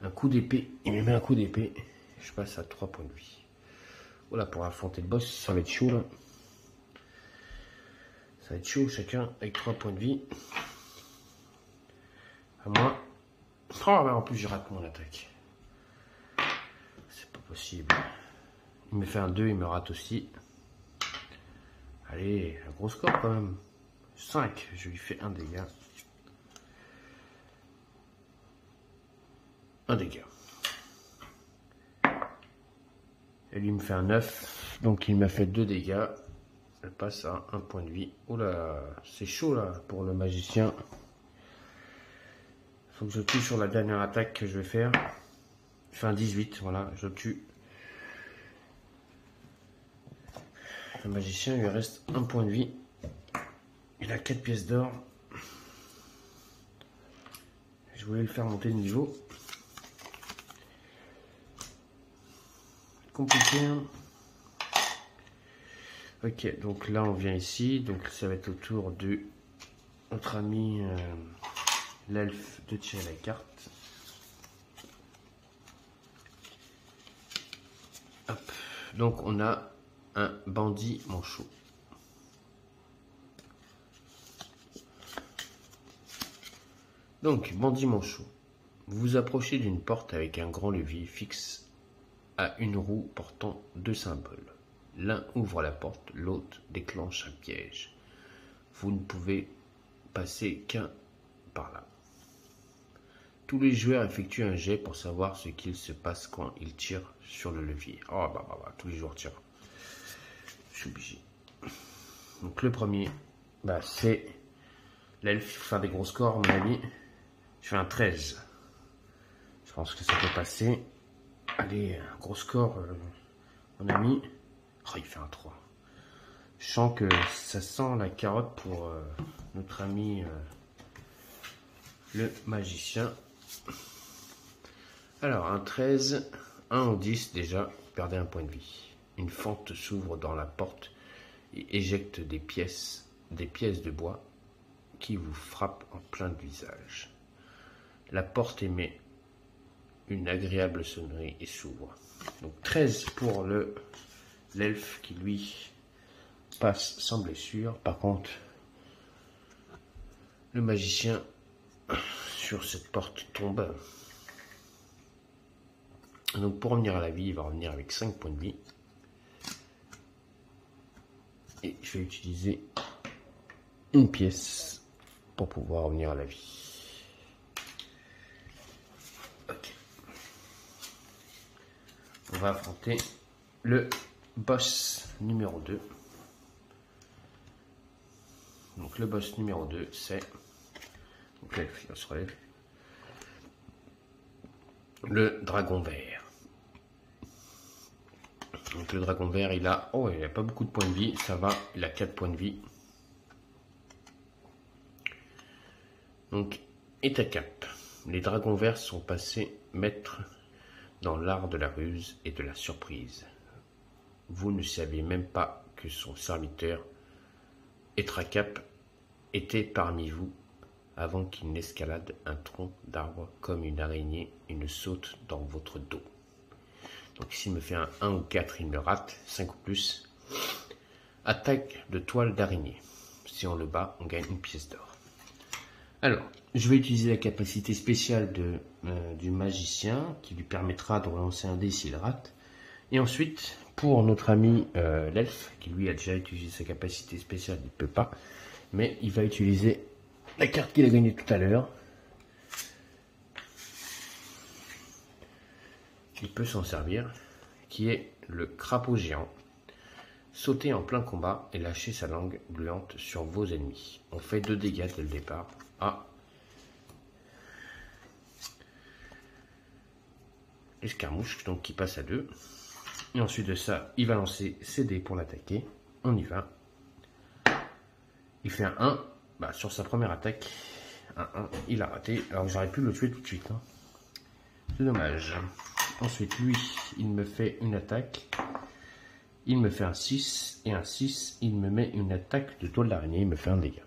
un coup d'épée. Il me met un coup d'épée. Je passe à 3 points de vie. Voilà, pour affronter le boss, ça va être chaud là. Ça va être chaud, chacun avec 3 points de vie. À moi. Oh, mais en plus, je rate mon attaque. C'est pas possible. Il me fait un 2, il me rate aussi. Allez, un gros score quand même. 5, je lui fais un dégât. Un dégât. Et lui me fait un 9, donc il m'a fait 2 dégâts. Elle passe à 1 point de vie. Oula, c'est chaud là pour le magicien. Faut que je tue sur la dernière attaque que je vais faire. Il fait un 18, voilà, je tue. Le magicien, il lui reste 1 point de vie. Il a 4 pièces d'or. Je voulais le faire monter de niveau. Compliqué, hein. Ok, donc là on vient ici, donc ça va être au tour de notre ami l'elfe de tirer la carte. Hop. Donc on a un bandit manchot. Donc bandit manchot, vous vous approchez d'une porte avec un grand levier fixe à une roue portant 2 symboles. L'un ouvre la porte, l'autre déclenche un piège. Vous ne pouvez passer qu'un par là. Tous les joueurs effectuent un jet pour savoir ce qu'il se passe quand ils tirent sur le levier. Oh bah, tous les joueurs tirent. Je suis obligé. Donc le premier, c'est l'elfe. Il faut faire des gros scores, à mon avis. Je fais un 13. Je pense que ça peut passer. Allez, un gros score, mon ami. Oh, il fait un 3. Je sens que ça sent la carotte pour notre ami le magicien. Alors, un 13, 1 au 10 déjà, vous perdez un point de vie. Une fente s'ouvre dans la porte et éjecte des pièces de bois qui vous frappe en plein visage. La porte émet une agréable sonnerie et s'ouvre. Donc 13 pour l'elfe qui lui passe sans blessure. Par contre, le magicien sur cette porte tombe. Donc pour revenir à la vie, il va revenir avec 5 points de vie. Et je vais utiliser une pièce pour pouvoir revenir à la vie. Ok. On va affronter le boss numéro 2. Donc le boss numéro 2, c'est... Donc là, il se relève. Le dragon vert. Donc le dragon vert, il a... Oh, il n'a pas beaucoup de points de vie, ça va, il a 4 points de vie. Donc, état cap. Les dragons verts sont passés maîtres dans l'art de la ruse et de la surprise. Vous ne saviez même pas que son serviteur, Etracap, était parmi vous avant qu'il n'escalade un tronc d'arbre comme une araignée et ne saute dans votre dos. Donc s'il me fait un 1 ou 4, il me rate, 5 ou plus. Attaque de toile d'araignée. Si on le bat, on gagne une pièce d'or. Alors, je vais utiliser la capacité spéciale du magicien qui lui permettra de relancer un dé s'il rate. Et ensuite, pour notre ami l'elfe, qui lui a déjà utilisé sa capacité spéciale, il ne peut pas. Mais il va utiliser la carte qu'il a gagnée tout à l'heure. Il peut s'en servir, qui est le crapaud géant. Sauter en plein combat et lâcher sa langue gluante sur vos ennemis. On fait 2 dégâts dès le départ. Ah. Escarmouche, donc qui passe à 2. Et ensuite de ça, il va lancer ses dés pour l'attaquer. On y va. Il fait un 1. Bah, sur sa première attaque, un 1, il a raté. Alors j'aurais pu le tuer tout de suite. Hein. C'est dommage. Ensuite, lui, il me fait une attaque. Il me fait un 6. Et un 6, il me met une attaque de toile d'araignée. Il me fait un dégât.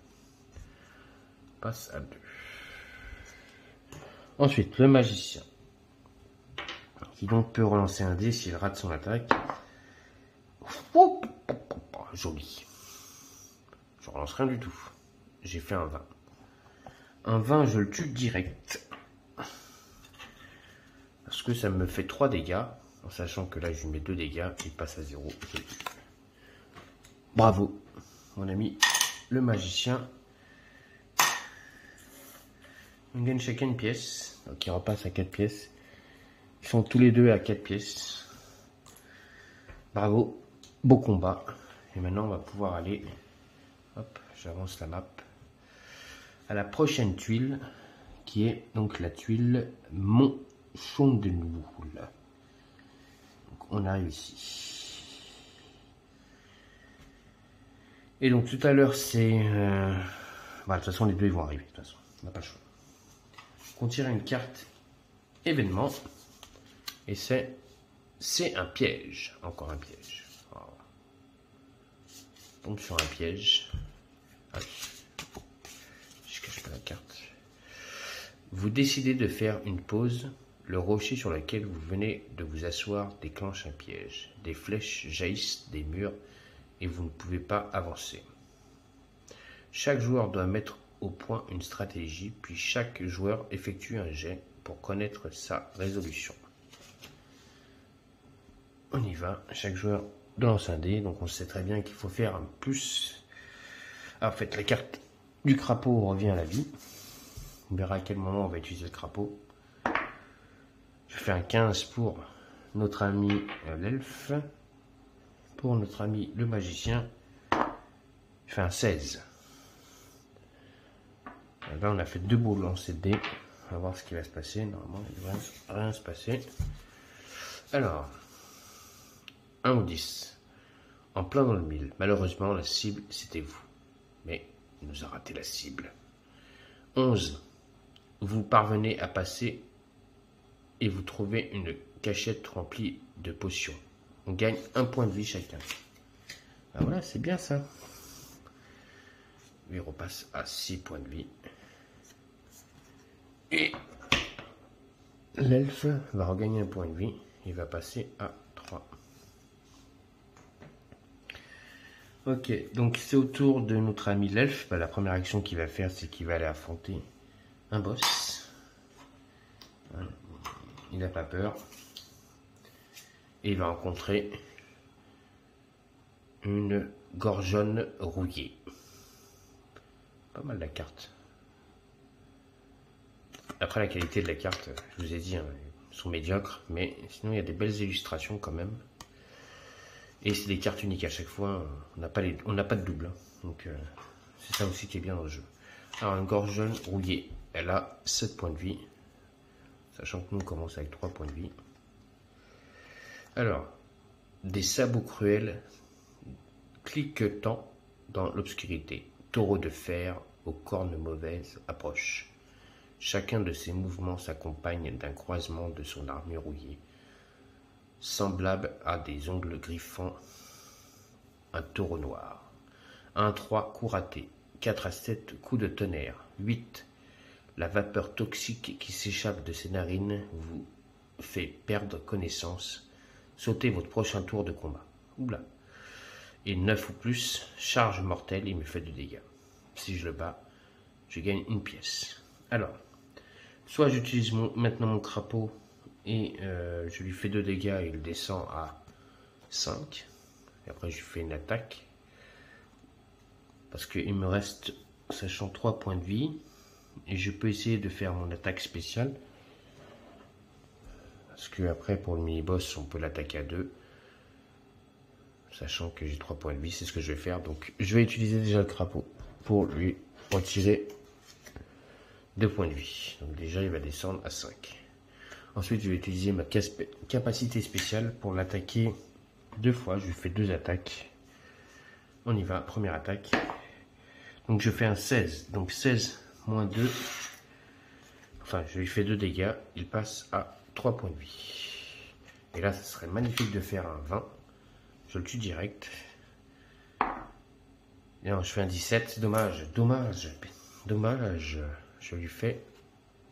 Passe à 2. Ensuite, le magicien. Qui donc peut relancer un dé s'il rate son attaque. Joli. Je relance rien du tout. J'ai fait un 20. Un 20, je le tue direct. Parce que ça me fait 3 dégâts. En sachant que là, je lui mets 2 dégâts. Il passe à 0. Bravo, mon ami le magicien. On gagne chacun une pièce. Donc, il repasse à 4 pièces. Ils sont tous les deux à 4 pièces. Bravo. Beau combat. Et maintenant, on va pouvoir aller... Hop, j'avance la map. À la prochaine tuile, qui est donc la tuile Mont Chondenoul. Donc, on arrive ici. Et donc, tout à l'heure, c'est... Bah, de toute façon, les deux, ils vont arriver. De toute façon, on n'a pas le choix. On tire une carte événement. Et c'est un piège. Encore un piège. Voilà. Donc sur un piège. Allez. Je cache pas la carte. Vous décidez de faire une pause. Le rocher sur lequel vous venez de vous asseoir déclenche un piège. Des flèches jaillissent des murs et vous ne pouvez pas avancer. Chaque joueur doit mettre au point une stratégie, puis chaque joueur effectue un jet pour connaître sa résolution. On y va, chaque joueur lance un dé, donc on sait très bien qu'il faut faire un plus. Alors, en fait, la carte du crapaud revient à la vie. On verra à quel moment on va utiliser le crapaud. Je fais un 15 pour notre ami l'elfe. Pour notre ami le magicien, je fais un 16. Là, on a fait 2 beaux lancers de dés. On va voir ce qui va se passer. Normalement, il ne devrait rien se passer. Alors, 1 ou 10. En plein dans le mille. Malheureusement, la cible, c'était vous. Mais il nous a raté la cible. 11. Vous parvenez à passer et vous trouvez une cachette remplie de potions. On gagne 1 point de vie chacun. Ben voilà, c'est bien ça. lui repasse à 6 points de vie. Et l'elfe va regagner un point de vie. Il va passer à 3. Ok, donc c'est au tour de notre ami l'elfe. La première action qu'il va faire, c'est qu'il va aller affronter un boss. Voilà. Il n'a pas peur. Et il va rencontrer une gorgonne rouillée. Pas mal la carte. Après, la qualité de la carte, je vous ai dit, hein, sont médiocres, mais sinon il y a des belles illustrations quand même. Et c'est des cartes uniques à chaque fois, on n'a pas de double. Hein. Donc c'est ça aussi qui est bien dans le jeu. Alors, une gorgonne rouillée, elle a 7 points de vie. Sachant que nous on commence avec 3 points de vie. Alors, des sabots cruels cliquetant dans l'obscurité. Taureau de fer aux cornes mauvaises approche. Chacun de ses mouvements s'accompagne d'un croisement de son armure rouillée, semblable à des ongles griffants, un taureau noir. 1-3, coup raté. 4 à 7, coup de tonnerre. 8, la vapeur toxique qui s'échappe de ses narines vous fait perdre connaissance. Sautez votre prochain tour de combat. Oula. Et 9 ou plus, charge mortelle, il me fait de dégâts. Si je le bats, je gagne une pièce. Alors, soit j'utilise maintenant mon crapaud et je lui fais 2 dégâts et il descend à 5. Et après je lui fais une attaque. Parce qu'il me reste, sachant 3 points de vie. Et je peux essayer de faire mon attaque spéciale. Parce que après pour le mini-boss on peut l'attaquer à 2. Sachant que j'ai 3 points de vie, c'est ce que je vais faire. Donc je vais utiliser déjà le crapaud pour lui retirer 2 points de vie. Donc déjà il va descendre à 5. Ensuite je vais utiliser ma capacité spéciale pour l'attaquer 2 fois. Je lui fais 2 attaques. On y va, première attaque. Donc je fais un 16. Donc 16 moins 2. Enfin je lui fais 2 dégâts. Il passe à 3 points de vie. Et là ça serait magnifique de faire un 20. Je le tue direct. Et non, je fais un 17. C'est dommage. Dommage. Je lui fais.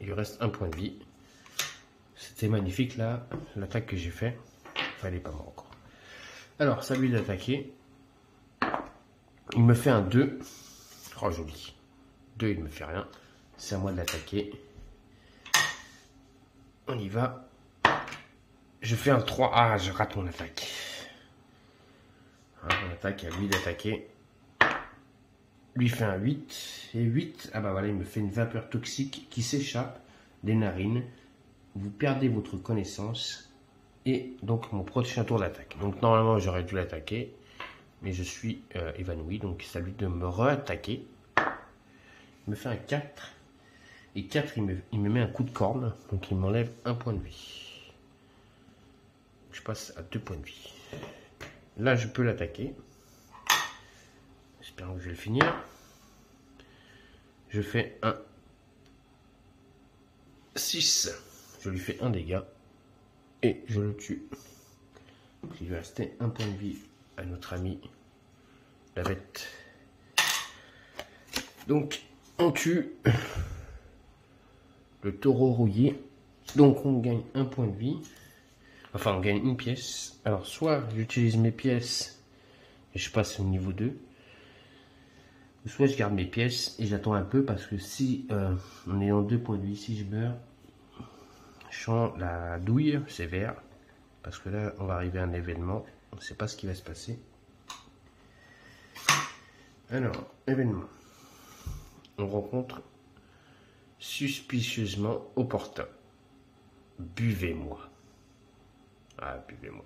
Il lui reste 1 point de vie. C'était magnifique là. L'attaque que j'ai fait. Fallait pas mort encore. Alors, ça lui d'attaquer. Il me fait un 2. Oh, joli. 2, il me fait rien. C'est à moi de l'attaquer. On y va. Je fais un 3. Ah, je rate mon attaque. On attaque à lui d'attaquer. Lui fait un 8. Et 8, ah bah voilà, il me fait une vapeur toxique qui s'échappe des narines. Vous perdez votre connaissance. Et donc mon prochain tour d'attaque. Donc normalement j'aurais dû l'attaquer. Mais je suis évanoui. Donc ça lui de me re-attaquer. Il me fait un 4. Et 4, il me met un coup de corne. Donc il m'enlève 1 point de vie. Je passe à 2 points de vie. Là, je peux l'attaquer. J'espère que je vais le finir. Je fais un 6. Je lui fais un dégât. Et je le tue. Il va rester 1 point de vie à notre ami la bête. Donc, on tue le taureau rouillé. Donc, on gagne 1 point de vie. Enfin, on gagne une pièce. Alors, soit j'utilise mes pièces et je passe au niveau 2. Soit je garde mes pièces et j'attends un peu parce que si, en ayant 2 points de vie, si je meurs, je sens la douille sévère. Parce que là, on va arriver à un événement. On ne sait pas ce qui va se passer. Alors, événement. On rencontre suspicieusement opportun. Buvez-moi. Ah, buvez-moi.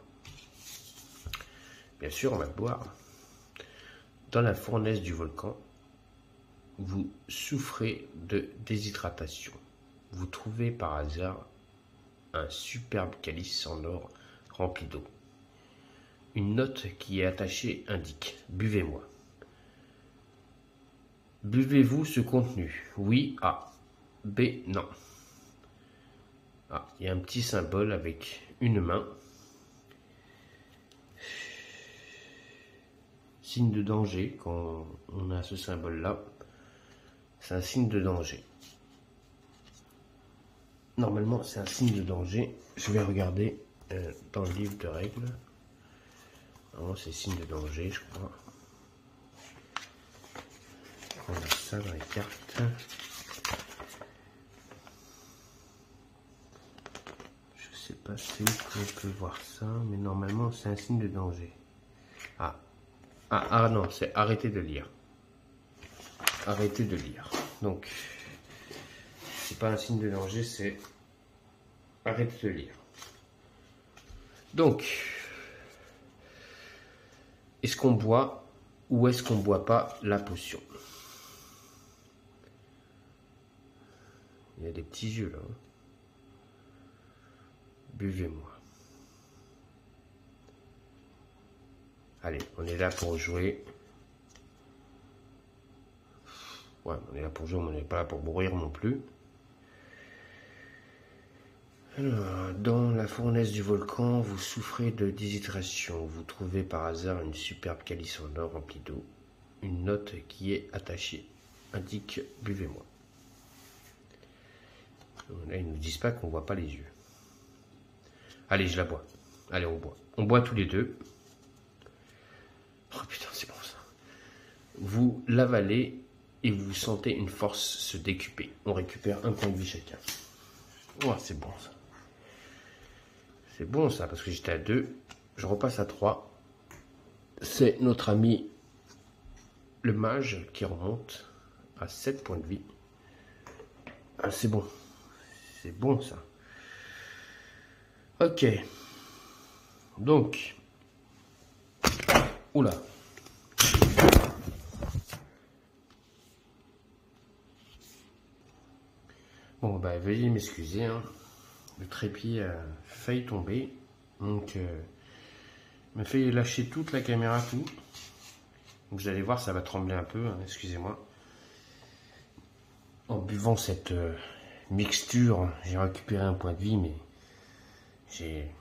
Bien sûr, on va boire. Dans la fournaise du volcan, vous souffrez de déshydratation. Vous trouvez par hasard un superbe calice en or rempli d'eau. Une note qui est attachée indique « Buvez-moi ». Buvez-vous ce contenu? Oui, A. B, non. Ah, il y a un petit symbole avec une main. Signe de danger quand on a ce symbole-là. c'est un signe de danger. Normalement, c'est un signe de danger. Je vais regarder dans le livre de règles. Normalement, c'est signe de danger, je crois. On a ça dans les cartes. Je sais pas si on peut voir ça, mais normalement, c'est un signe de danger. Ah non, c'est arrêter de lire. Arrêter de lire. Donc, c'est pas un signe de danger, c'est arrêter de lire. Donc, est-ce qu'on boit ou est-ce qu'on boit pas la potion? Il y a des petits yeux là. Buvez-moi. Allez, on est là pour jouer. Ouais, on est là pour jouer, mais on n'est pas là pour mourir non plus. Alors, dans la fournaise du volcan, vous souffrez de déshydratation. Vous trouvez par hasard une superbe calice en or remplie d'eau. Une note qui est attachée indique « Buvez-moi ». Là, ils ne nous disent pas qu'on ne voit pas les yeux. Allez, je la bois. Allez, on boit. On boit tous les deux. Oh putain, c'est bon ça. Vous l'avalez et vous sentez une force se décuper. On récupère un point de vie chacun. Oh, c'est bon ça. C'est bon ça, parce que j'étais à 2. Je repasse à 3. C'est notre ami le mage qui remonte à 7 points de vie. Ah, c'est bon. C'est bon ça. Ok. Donc. Oula. Bon, bah, veuillez m'excuser. Hein. Le trépied a failli tomber. Donc, m'a fait lâcher toute la caméra, tout. Donc, vous allez voir, ça va trembler un peu. Hein, excusez-moi. En buvant cette mixture, j'ai récupéré un point de vie, mais j'ai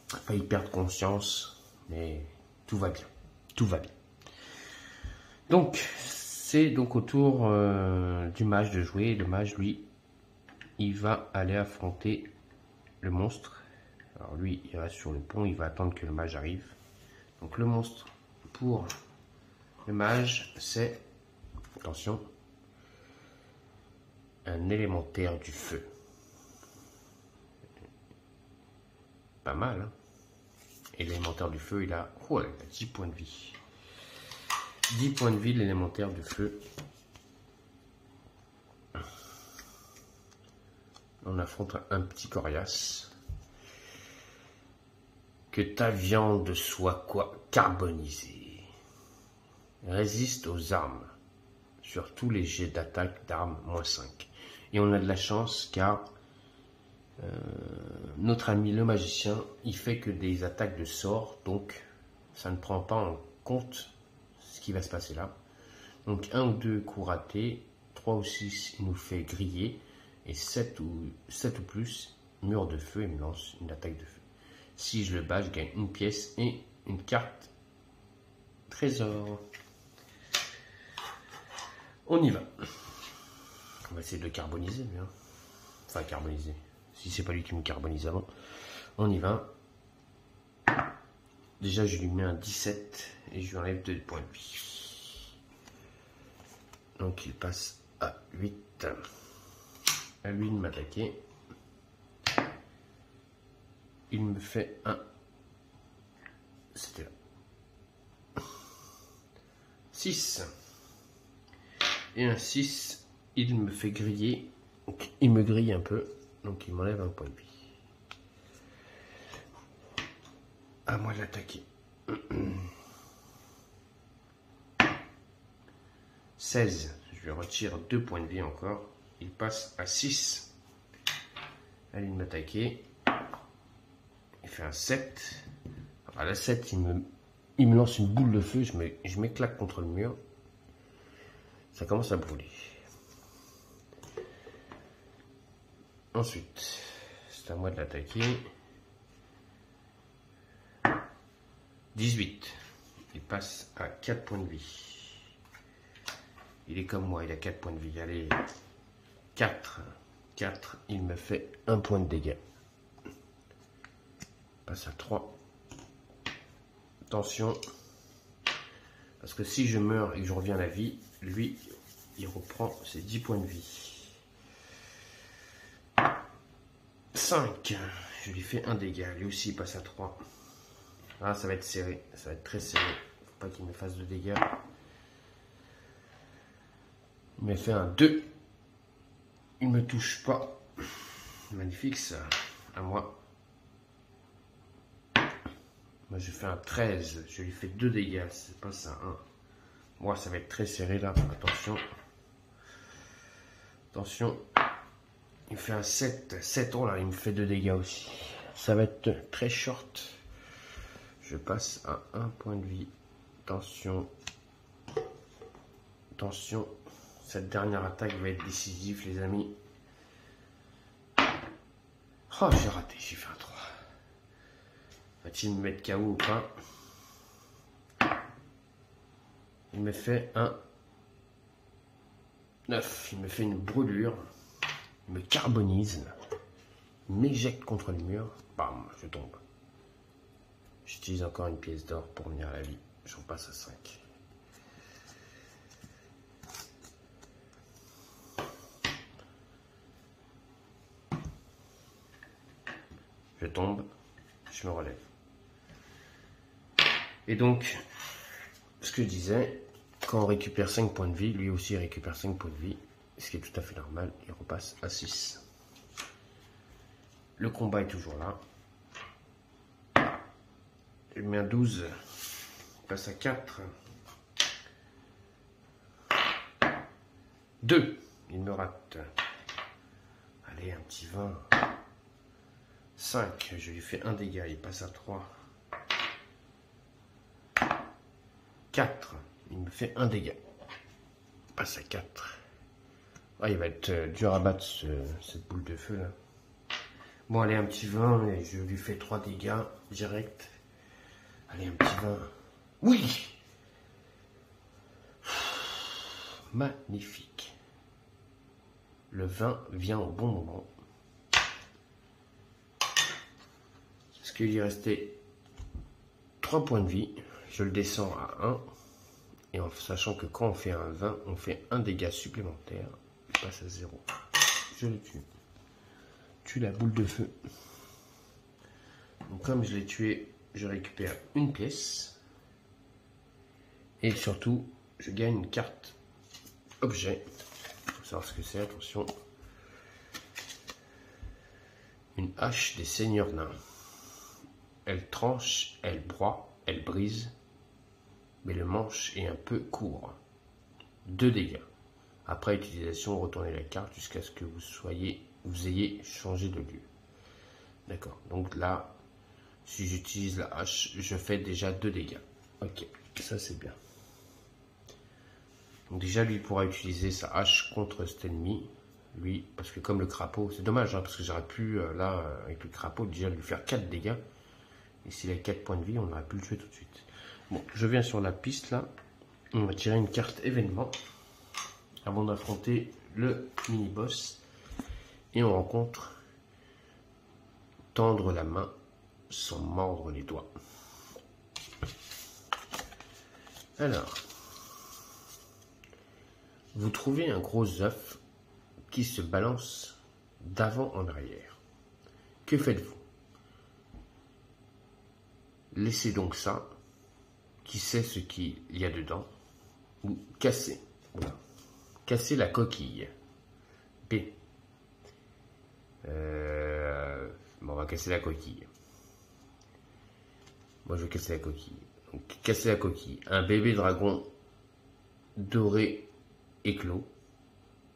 failli perdre conscience. Mais tout va bien. Tout va bien. Donc, c'est donc au tour du mage de jouer. Le mage, lui, il va aller affronter le monstre. Alors lui, il reste sur le pont, il va attendre que le mage arrive. Donc le monstre pour le mage, c'est, attention, un élémentaire du feu. Pas mal, hein. Élémentaire du feu, il a, oh, il a 10 points de vie. 10 points de vie, l'élémentaire du feu. On affronte un petit coriace. Que ta viande soit quoi? Carbonisée. Résiste aux armes. Sur tous les jets d'attaque d'armes, -5. Et on a de la chance car notre ami le magicien, il fait que des attaques de sorts. Donc ça ne prend pas en compte ce qui va se passer là. Donc 1 ou 2 coups ratés. 3 ou 6, il nous fait griller. Et 7 ou plus, mur de feu, il me lance une attaque de feu. Si je le bats, je gagne une pièce et une carte trésor. On y va. On va essayer de le carboniser, lui. Hein. Enfin, carboniser. Si c'est pas lui qui me carbonise avant. On y va. Déjà, je lui mets un 17 et je lui enlève 2 points de vie. Donc, il passe à 8. À lui de m'attaquer. Il me fait un. C'était là. 6. Et un 6, il me fait griller. Donc, il me grille un peu. Donc il m'enlève un point de vie. À moi de l'attaquer. 16. Je lui retire 2 points de vie encore. Il passe à 6. À lui de m'attaquer. Il fait un 7. À la 7, il me lance une boule de feu. Je m'éclate contre le mur. Ça commence à brûler. Ensuite, c'est à moi de l'attaquer. 18. Il passe à 4 points de vie. Il est comme moi, il a 4 points de vie. Allez, 4. 4, il me fait 1 point de dégâts. Passe à 3. Attention. Parce que si je meurs et que je reviens à la vie, lui, il reprend ses 10 points de vie. 5. Je lui fais 1 dégât. Lui aussi, il passe à 3. Ah, ça va être serré. Ça va être très serré. Faut pas qu'il me fasse de dégâts. Il me fait un 2. Il me touche pas. Magnifique ça. À moi. Moi je fais un 13. Je lui fais 2 dégâts. C'est pas ça. 1. Moi ça va être très serré là. Attention. Attention. Il me fait un 7. 7. Oh là, il me fait 2 dégâts aussi. Ça va être très short. Je passe à 1 point de vie. Attention. Attention. Cette dernière attaque va être décisive, les amis. Oh, j'ai raté, j'ai fait un 3. Va-t-il me mettre KO ou pas? Il me fait un 9. Il me fait une brûlure. Il me carbonise. Il m'éjecte contre le mur. Bam, je tombe. J'utilise encore une pièce d'or pour venir à la vie. Je repasse à 5. Je tombe, je me relève. Et donc, ce que je disais, quand on récupère 5 points de vie, lui aussi récupère 5 points de vie, ce qui est tout à fait normal, il repasse à 6. Le combat est toujours là. Je mets un 12, il passe à 4. 2, il me rate. Allez, un petit 20. 5, je lui fais un dégât, il passe à 3. 4, il me fait un dégât. Il passe à 4. Ah, il va être dur à battre cette boule de feu là. Bon, allez, un petit 20 et je lui fais 3 dégâts direct. Allez, un petit 20. Oui! Magnifique. Le 20 vient au bon moment. Parce qu'il y restait 3 points de vie. Je le descends à 1. Et en sachant que quand on fait un 20, on fait un dégât supplémentaire. Il passe à 0. Je le tue. Tue la boule de feu. Donc comme je l'ai tué, je récupère une pièce. Et surtout, je gagne une carte objet. Il faut savoir ce que c'est, attention. Une hache des seigneurs nains. Elle tranche, elle broie, elle brise. Mais le manche est un peu court. 2 dégâts. Après utilisation, retournez la carte jusqu'à ce que vous ayez changé de lieu. D'accord. Donc là, si j'utilise la hache, je fais déjà 2 dégâts. Ok, ça c'est bien. Donc déjà, lui pourra utiliser sa hache contre cet ennemi. Lui, parce que comme le crapaud, c'est dommage, hein, parce que j'aurais pu, là, avec le crapaud, déjà lui faire 4 dégâts. Et s'il a 4 points de vie, on aurait pu le tuer tout de suite. Bon, je viens sur la piste là. On va tirer une carte événement avant d'affronter le mini-boss. Et on rencontre tendre la main sans mordre les doigts. Alors, vous trouvez un gros œuf qui se balance d'avant en arrière. Que faites-vous? Laissez donc ça. Qui sait ce qu'il y a dedans? Ou cassez. Voilà. Cassez la coquille. B. Bon, on va casser la coquille. Moi, je vais casser la coquille. Donc, casser la coquille. Un bébé dragon doré éclos.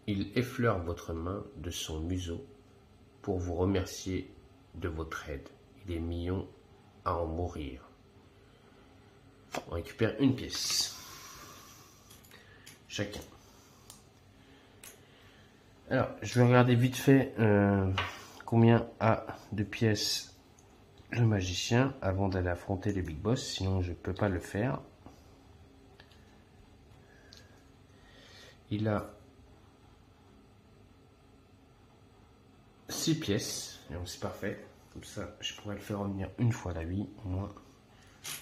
Il effleure votre main de son museau pour vous remercier de votre aide. Il est mignon à en mourir. On récupère une pièce. Chacun. Alors, je vais regarder vite fait combien a de pièces le magicien avant d'aller affronter le big boss. Sinon, je ne peux pas le faire. il a 6 pièces, et donc c'est parfait. Comme ça, je pourrais le faire revenir une fois la vie, au moins.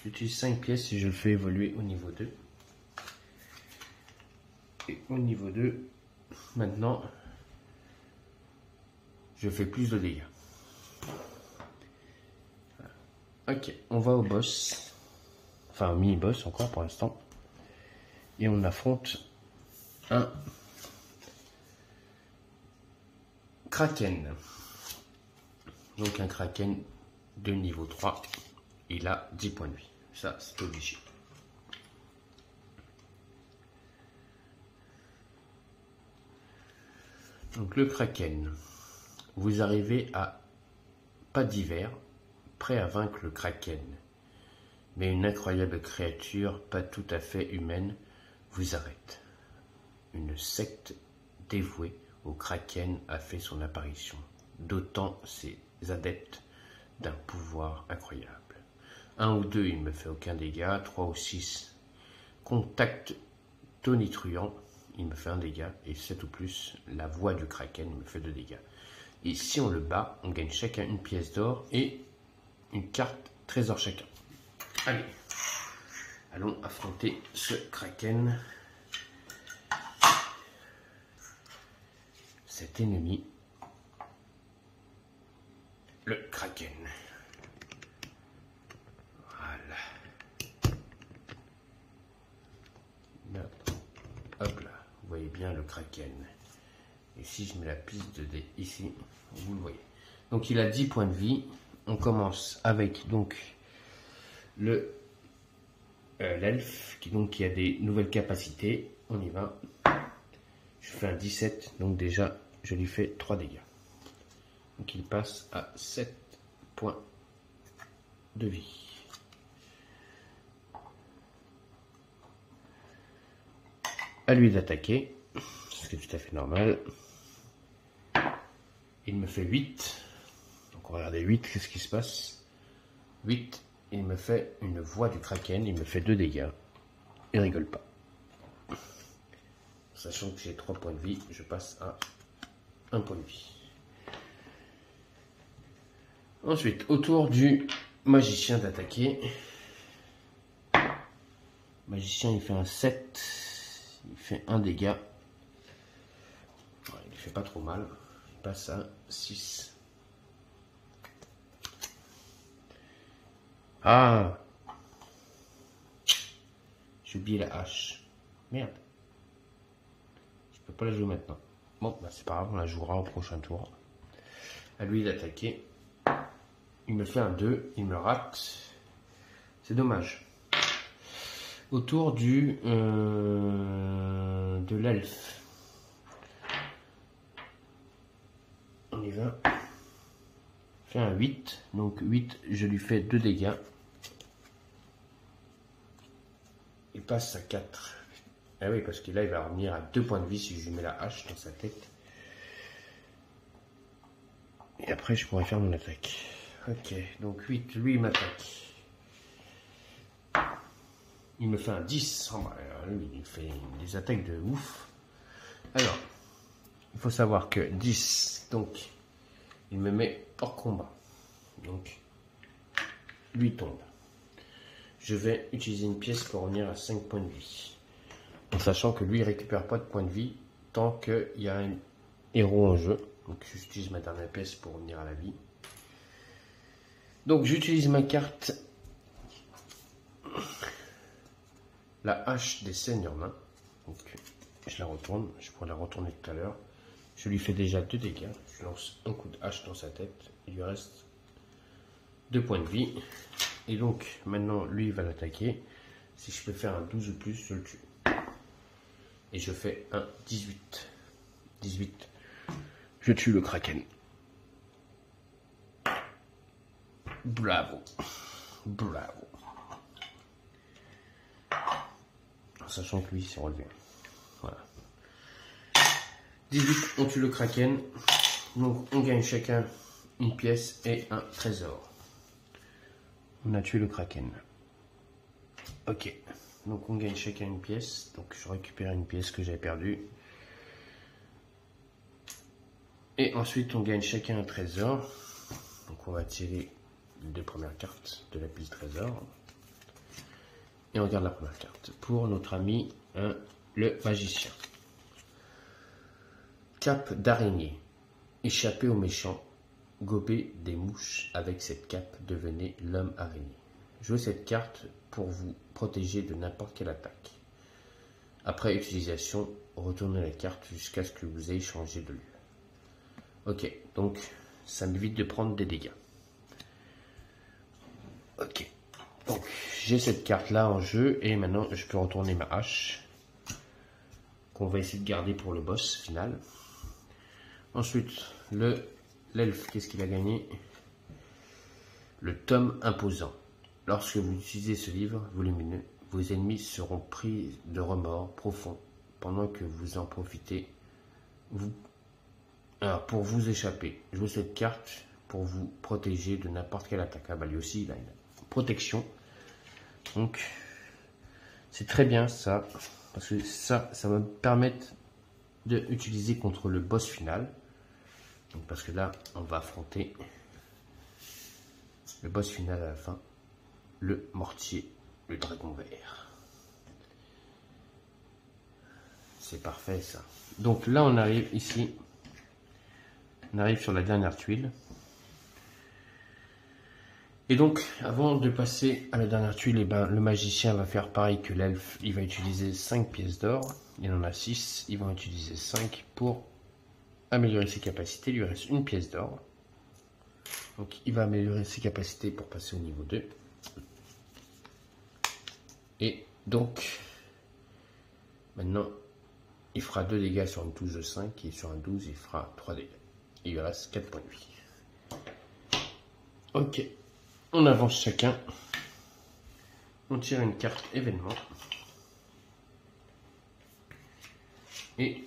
J'utilise 5 pièces et je le fais évoluer au niveau 2. Et au niveau 2, maintenant, je fais plus de dégâts. Ok, on va au boss. Enfin, au mini-boss encore pour l'instant. Et on affronte un Kraken. Donc un Kraken de niveau 3. Il a 10 points de vie. Ça, c'est obligé. Donc le Kraken. Vous arrivez à pas d'hiver, prêt à vaincre le Kraken. Mais une incroyable créature, pas tout à fait humaine, vous arrête. Une secte dévouée au Kraken a fait son apparition, dotant ses adeptes d'un pouvoir incroyable. 1 ou 2, il ne me fait aucun dégât. 3 ou 6, contact tonitruant, il me fait 1 dégât. Et 7 ou plus, la voix du Kraken me fait 2 dégâts. Et si on le bat, on gagne chacun une pièce d'or et une carte trésor chacun. Allez, allons affronter ce Kraken. Cet ennemi, le Kraken. Voilà. Là, hop là, vous voyez bien le Kraken. Et si je mets la piste de dés ici, vous le voyez. Donc il a 10 points de vie. On commence avec donc l'elfe qui a des nouvelles capacités. On y va. Je fais un 17, donc déjà je lui fais 3 dégâts. Donc il passe à 7 points de vie. À lui d'attaquer, ce qui est tout à fait normal. Il me fait 8. Donc on va regarder 8, qu'est-ce qui se passe? 8, il me fait une voix du Kraken, il me fait 2 dégâts. Il rigole pas. Sachant que j'ai 3 points de vie, je passe à 1 point de vie. Ensuite, au tour du magicien d'attaquer. Magicien, il fait un 7. Il fait 1 dégât. Il ne fait pas trop mal. Il passe à 6. Ah! J'ai oublié la hache. Merde. Je peux pas la jouer maintenant. Bon, bah c'est pas grave, on la jouera au prochain tour. À lui d'attaquer. Il me fait un 2, il me rate. C'est dommage. Au tour de l'elfe. On y va. Fait un 8. Donc 8, je lui fais 2 dégâts. Il passe à 4. Ah oui, parce que là, il va revenir à 2 points de vie si je lui mets la hache dans sa tête. Et après, je pourrais faire mon attaque. Ok, donc 8, lui, il m'attaque. Il me fait un 10. Oh, bah, lui, il fait des attaques de ouf. Alors, il faut savoir que 10, donc, il me met hors combat. Donc, lui tombe. Je vais utiliser une pièce pour revenir à 5 points de vie. En sachant que lui, il ne récupère pas de points de vie tant qu'il y a un héros en jeu. Donc, j'utilise ma dernière pièce pour revenir à la vie. Donc, j'utilise ma carte. La hache des seigneurs mains. Donc, je la retourne. Je pourrais la retourner tout à l'heure. Je lui fais déjà 2 dégâts. Je lance un coup de hache dans sa tête. Il lui reste 2 points de vie. Et donc, maintenant, lui, il va l'attaquer. Si je peux faire un 12 ou plus, je le tue. Et je fais un 18. 18. Je tue le Kraken. Bravo. Bravo. En sachant que lui, il s'est relevé. Voilà. 18, on tue le Kraken. Donc, on gagne chacun une pièce et un trésor. On a tué le Kraken. Ok. Donc on gagne chacun une pièce. Donc je récupère une pièce que j'avais perdue. Et ensuite on gagne chacun un trésor. Donc on va tirer les 2 premières cartes de la pile trésor. Et on regarde la première carte. Pour notre ami, le magicien. Cape d'araignée. Échappez aux méchants. Gobez des mouches avec cette cape. Devenez l'homme araignée. Jouez cette carte pour vous protéger de n'importe quelle attaque. Après utilisation, retournez la carte jusqu'à ce que vous ayez changé de lieu. Ok, donc ça m'évite de prendre des dégâts. Ok, donc j'ai cette carte là en jeu et maintenant je peux retourner ma hache qu'on va essayer de garder pour le boss final. Ensuite, l'elfe, qu'est-ce qu'il a gagné? Le tome imposant. Lorsque vous utilisez ce livre volumineux, vos ennemis seront pris de remords profonds pendant que vous en profitez. Alors, pour vous échapper, jouez cette carte pour vous protéger de n'importe quelle attaque. Ah bah lui aussi, il a une protection. Donc, c'est très bien ça, parce que ça va me permettre d'utiliser contre le boss final. Donc, parce que là, on va affronter le boss final à la fin. Le mortier, le dragon vert. C'est parfait ça. Donc là on arrive ici. On arrive sur la dernière tuile. Et donc avant de passer à la dernière tuile, eh ben, le magicien va faire pareil que l'elfe. Il va utiliser 5 pièces d'or. Il en a 6. Il va utiliser 5 pour améliorer ses capacités. Il lui reste une pièce d'or. Donc il va améliorer ses capacités pour passer au niveau 2. Et donc, maintenant, il fera 2 dégâts sur une touche de 5 et sur un 12, il fera 3 dégâts. Il lui reste 4 points de vie. Ok, on avance chacun. On tire une carte événement. Et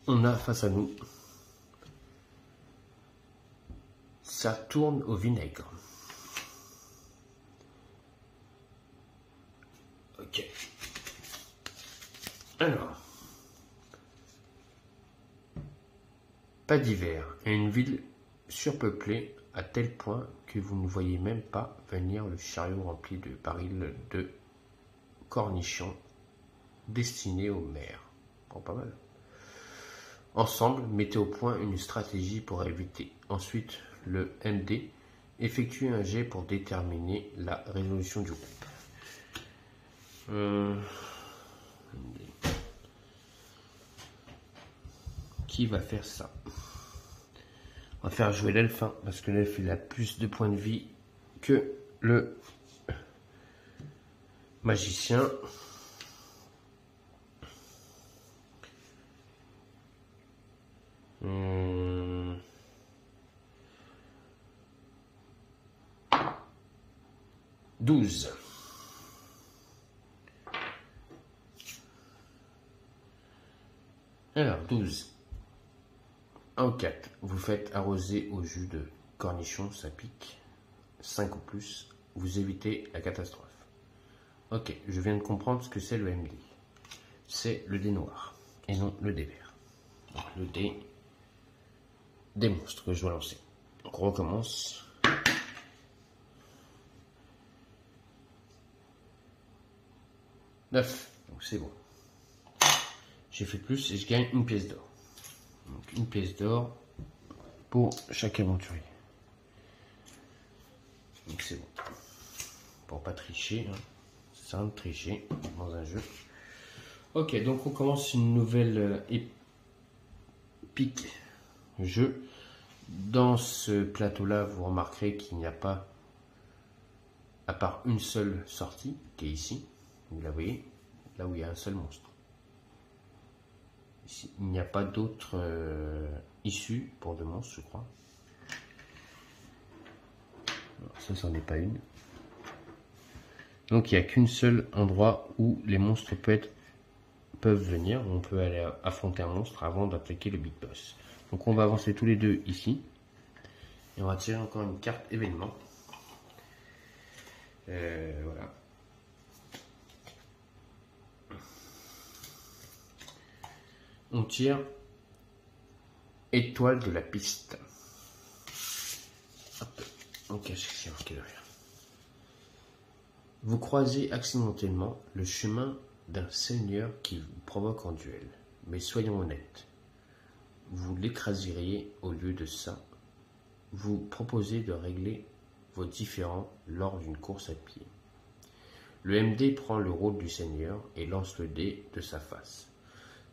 on a face à nous, ça tourne au vinaigre. Ok. Alors, pas d'hiver et une ville surpeuplée à tel point que vous ne voyez même pas venir le chariot rempli de barils de cornichons destinés aux mers. Bon, pas mal. Ensemble, mettez au point une stratégie pour éviter. Ensuite, le MD effectue un jet pour déterminer la résolution du groupe. Qui va faire ça? On va faire jouer l'elfe, hein, parce que l'elfe il a plus de points de vie que le magicien. Hum. 12. Alors, 12. En 4, vous faites arroser au jus de cornichon, ça pique. 5 ou plus, vous évitez la catastrophe. Ok, je viens de comprendre ce que c'est le MD. C'est le dé noir et non le dé vert. Donc, le dé des monstres que je dois lancer. Donc on recommence. Neuf, donc c'est bon. J'ai fait plus et je gagne une pièce d'or. Donc une pièce d'or pour chaque aventurier. Donc c'est bon. Pour pas tricher, hein. C'est un tricher dans un jeu. Ok, donc on commence une nouvelle épique jeu. Dans ce plateau-là, vous remarquerez qu'il n'y a pas, à part une seule sortie, qui est ici. Vous la voyez, là où il y a un seul monstre. Ici, il n'y a pas d'autres issues pour deux monstres, je crois. Alors, ça, c'en est pas une. Donc, il n'y a qu'un seul endroit où les monstres peuvent venir. On peut aller affronter un monstre avant d'attaquer le Big Boss. Donc, on va avancer tous les deux ici. Et on va tirer encore une carte événement. Voilà. On tire étoile de la piste. Hop, on cache ici, marqué derrière. Vous croisez accidentellement le chemin d'un seigneur qui vous provoque en duel. Mais soyons honnêtes, vous l'écraseriez au lieu de ça. Vous proposez de régler vos différends lors d'une course à pied. Le MD prend le rôle du seigneur et lance le dé de sa face.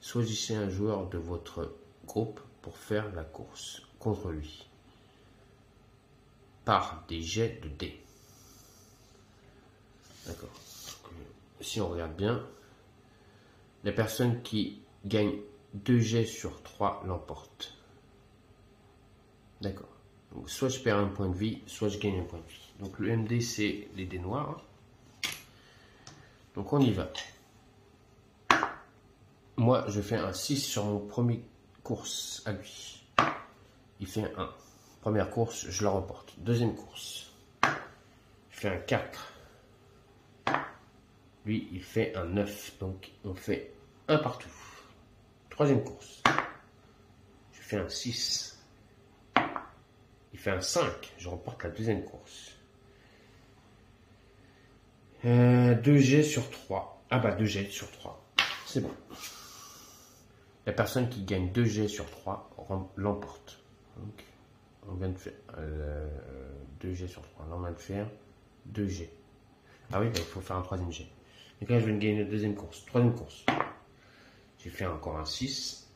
Choisissez un joueur de votre groupe pour faire la course contre lui par des jets de dés. D'accord. Si on regarde bien, la personne qui gagne 2 jets sur 3 l'emporte. D'accord. Donc, soit je perds un point de vie, soit je gagne un point de vie. Donc le MD, c'est les dés noirs. Donc on y va. Moi, je fais un 6 sur mon premier course à lui. Il fait un 1. Première course, je la remporte. Deuxième course, je fais un 4. Lui, il fait un 9. Donc on fait un partout. Troisième course, je fais un 6. Il fait un 5. Je remporte la deuxième course. 2 jets sur 3. Ah bah 2 jets sur 3. C'est bon. La personne qui gagne 2 jets sur 3 l'emporte. Donc, on vient de faire 2 jets sur 3. Là, on vient de faire 2 jets. Ah oui, bah, il faut faire un troisième jet. Donc là, je viens de gagner la deuxième course. Troisième course. J'ai fait encore un 6.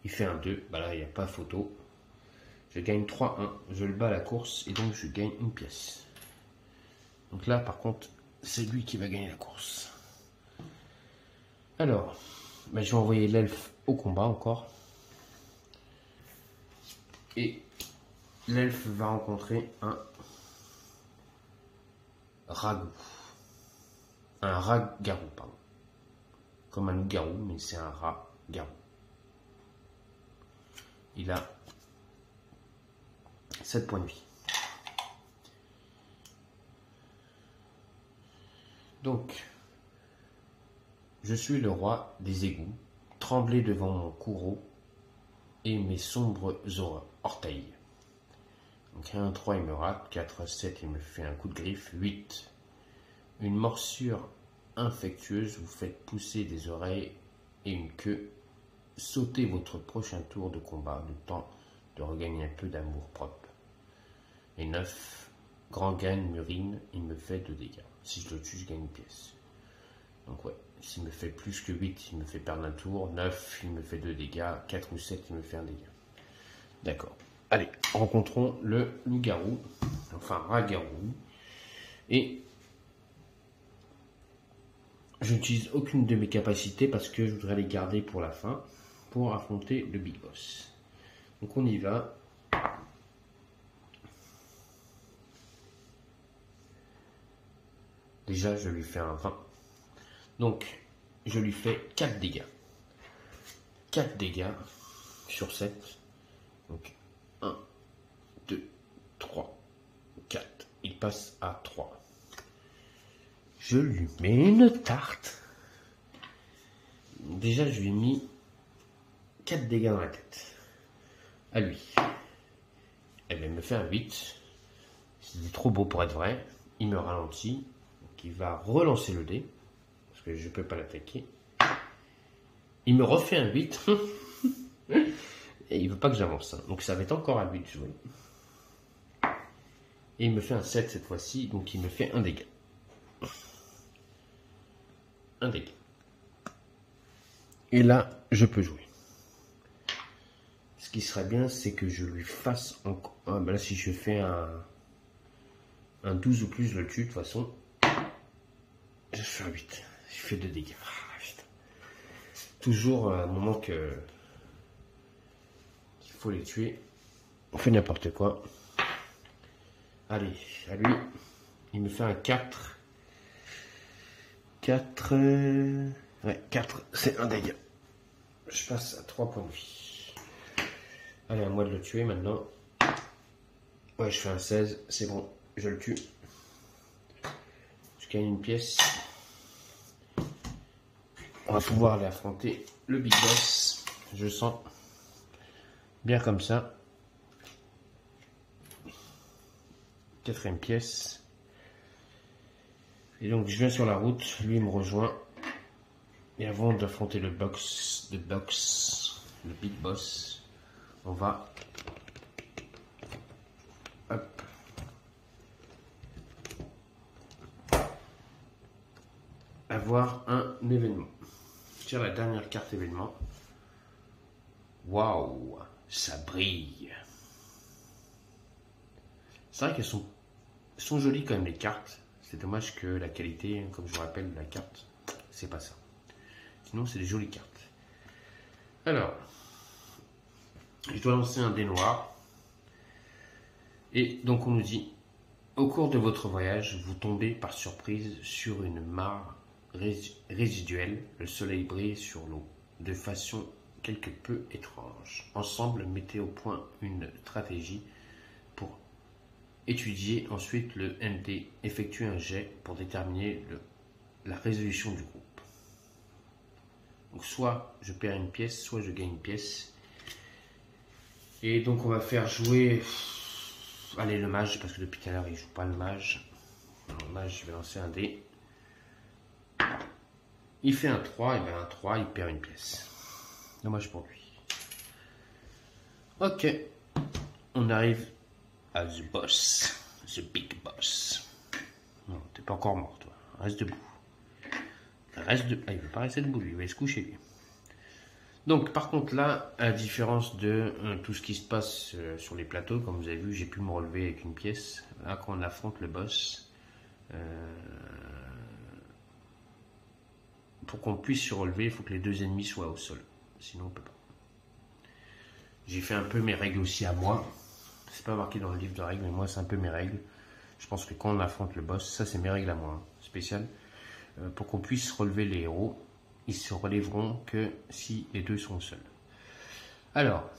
Il fait un 2. Bah là, il n'y a pas photo. Je gagne 3-1. Je le bats à la course et donc je gagne une pièce. Donc là, par contre, c'est lui qui va gagner la course. Alors, bah, je vais envoyer l'elfe au combat encore. Et l'elfe va rencontrer un ragout. Un rat-garou, pardon. Comme un loup-garou, mais c'est un rat-garou. Il a 7 points de vie. Donc, je suis le roi des égouts, tremblé devant mon courroux et mes sombres orteils. Donc 1, 3, il me rate, 4, 7, il me fait un coup de griffe, 8. Une morsure infectueuse vous fait pousser des oreilles et une queue. Sautez votre prochain tour de combat, le temps de regagner un peu d'amour propre. Et 9, grand gain, murine, il me fait 2 dégâts. Si je le tue, je gagne une pièce. Donc ouais, s'il me fait plus que 8, il me fait perdre un tour. 9, il me fait 2 dégâts. 4 ou 7, il me fait un dégât. D'accord. Allez, rencontrons le loup-garou, enfin rat-garou. Et je n'utilise aucune de mes capacités parce que je voudrais les garder pour la fin, pour affronter le big boss. Donc on y va. Déjà, je lui fais un 20. Donc, je lui fais 4 dégâts. 4 dégâts sur 7. Donc, 1, 2, 3, 4. Il passe à 3. Je lui mets une tarte. Déjà, je lui ai mis 4 dégâts dans la tête. À lui. Eh bien, il me fait un 8. C'est trop beau pour être vrai. Il me ralentit. Donc, il va relancer le dé. Parce que je ne peux pas l'attaquer. Il me refait un 8. Et il ne veut pas que j'avance. Donc, ça va être encore à lui de jouer. Et il me fait un 7 cette fois-ci. Donc, il me fait un dégât. Un dégât. Et là, je peux jouer. Ce qui serait bien, c'est que je lui fasse encore... Ah, ben là, si je fais un 12 ou plus, je le tue de toute façon. Je fais un 8. Je fais 2 dégâts. Ah, putain. Toujours à un moment qu'il faut les tuer. On fait n'importe quoi. Allez, à lui. Il me fait un 4. 4... Ouais, 4, c'est un dégât. Je passe à 3 points de vie. Allez, à moi de le tuer maintenant. Ouais, je fais un 16, c'est bon, je le tue. Je gagne une pièce. Oh, va pouvoir aller affronter le Big Boss. Je sens bien comme ça. Quatrième pièce. Et donc je viens sur la route, lui il me rejoint. Et avant d'affronter le Big Boss, on va hop, avoir un événement. Je tire la dernière carte événement. Waouh, ça brille. C'est vrai qu'elles sont jolies quand même les cartes. C'est dommage que la qualité, comme je vous rappelle, de la carte, c'est pas ça. Sinon, c'est des jolies cartes. Alors, je dois lancer un dé noir. Et donc, on nous dit, au cours de votre voyage, vous tombez par surprise sur une mare résiduelle. Le soleil brille sur l'eau de façon quelque peu étrange. Ensemble, mettez au point une stratégie pour étudier ensuite le ND. Effectuez un jet pour déterminer la résolution du groupe. Donc soit je perds une pièce, soit je gagne une pièce. Et donc on va faire jouer, allez, le mage, parce que depuis tout à l'heure il joue pas le mage. Alors, le mage, je vais lancer un dé. Il fait un 3, et bien un 3, il perd une pièce. Dommage pour lui. Ok, on arrive à The Boss, The Big Boss. Non, t'es pas encore mort toi, reste debout. Ah, il veut pas rester debout lui, il va se coucher lui. Donc par contre là, à la différence de tout ce qui se passe sur les plateaux, comme vous avez vu, j'ai pu me relever avec une pièce. Là quand on affronte le boss, pour qu'on puisse se relever, il faut que les deux ennemis soient au sol. Sinon on peut pas. J'ai fait un peu mes règles aussi à moi. C'est pas marqué dans le livre de règles, mais moi c'est un peu mes règles. Je pense que quand on affronte le boss, ça c'est mes règles à moi, hein, spéciales. Pour qu'on puisse relever les héros, ils se relèveront que si les deux sont seuls. Alors,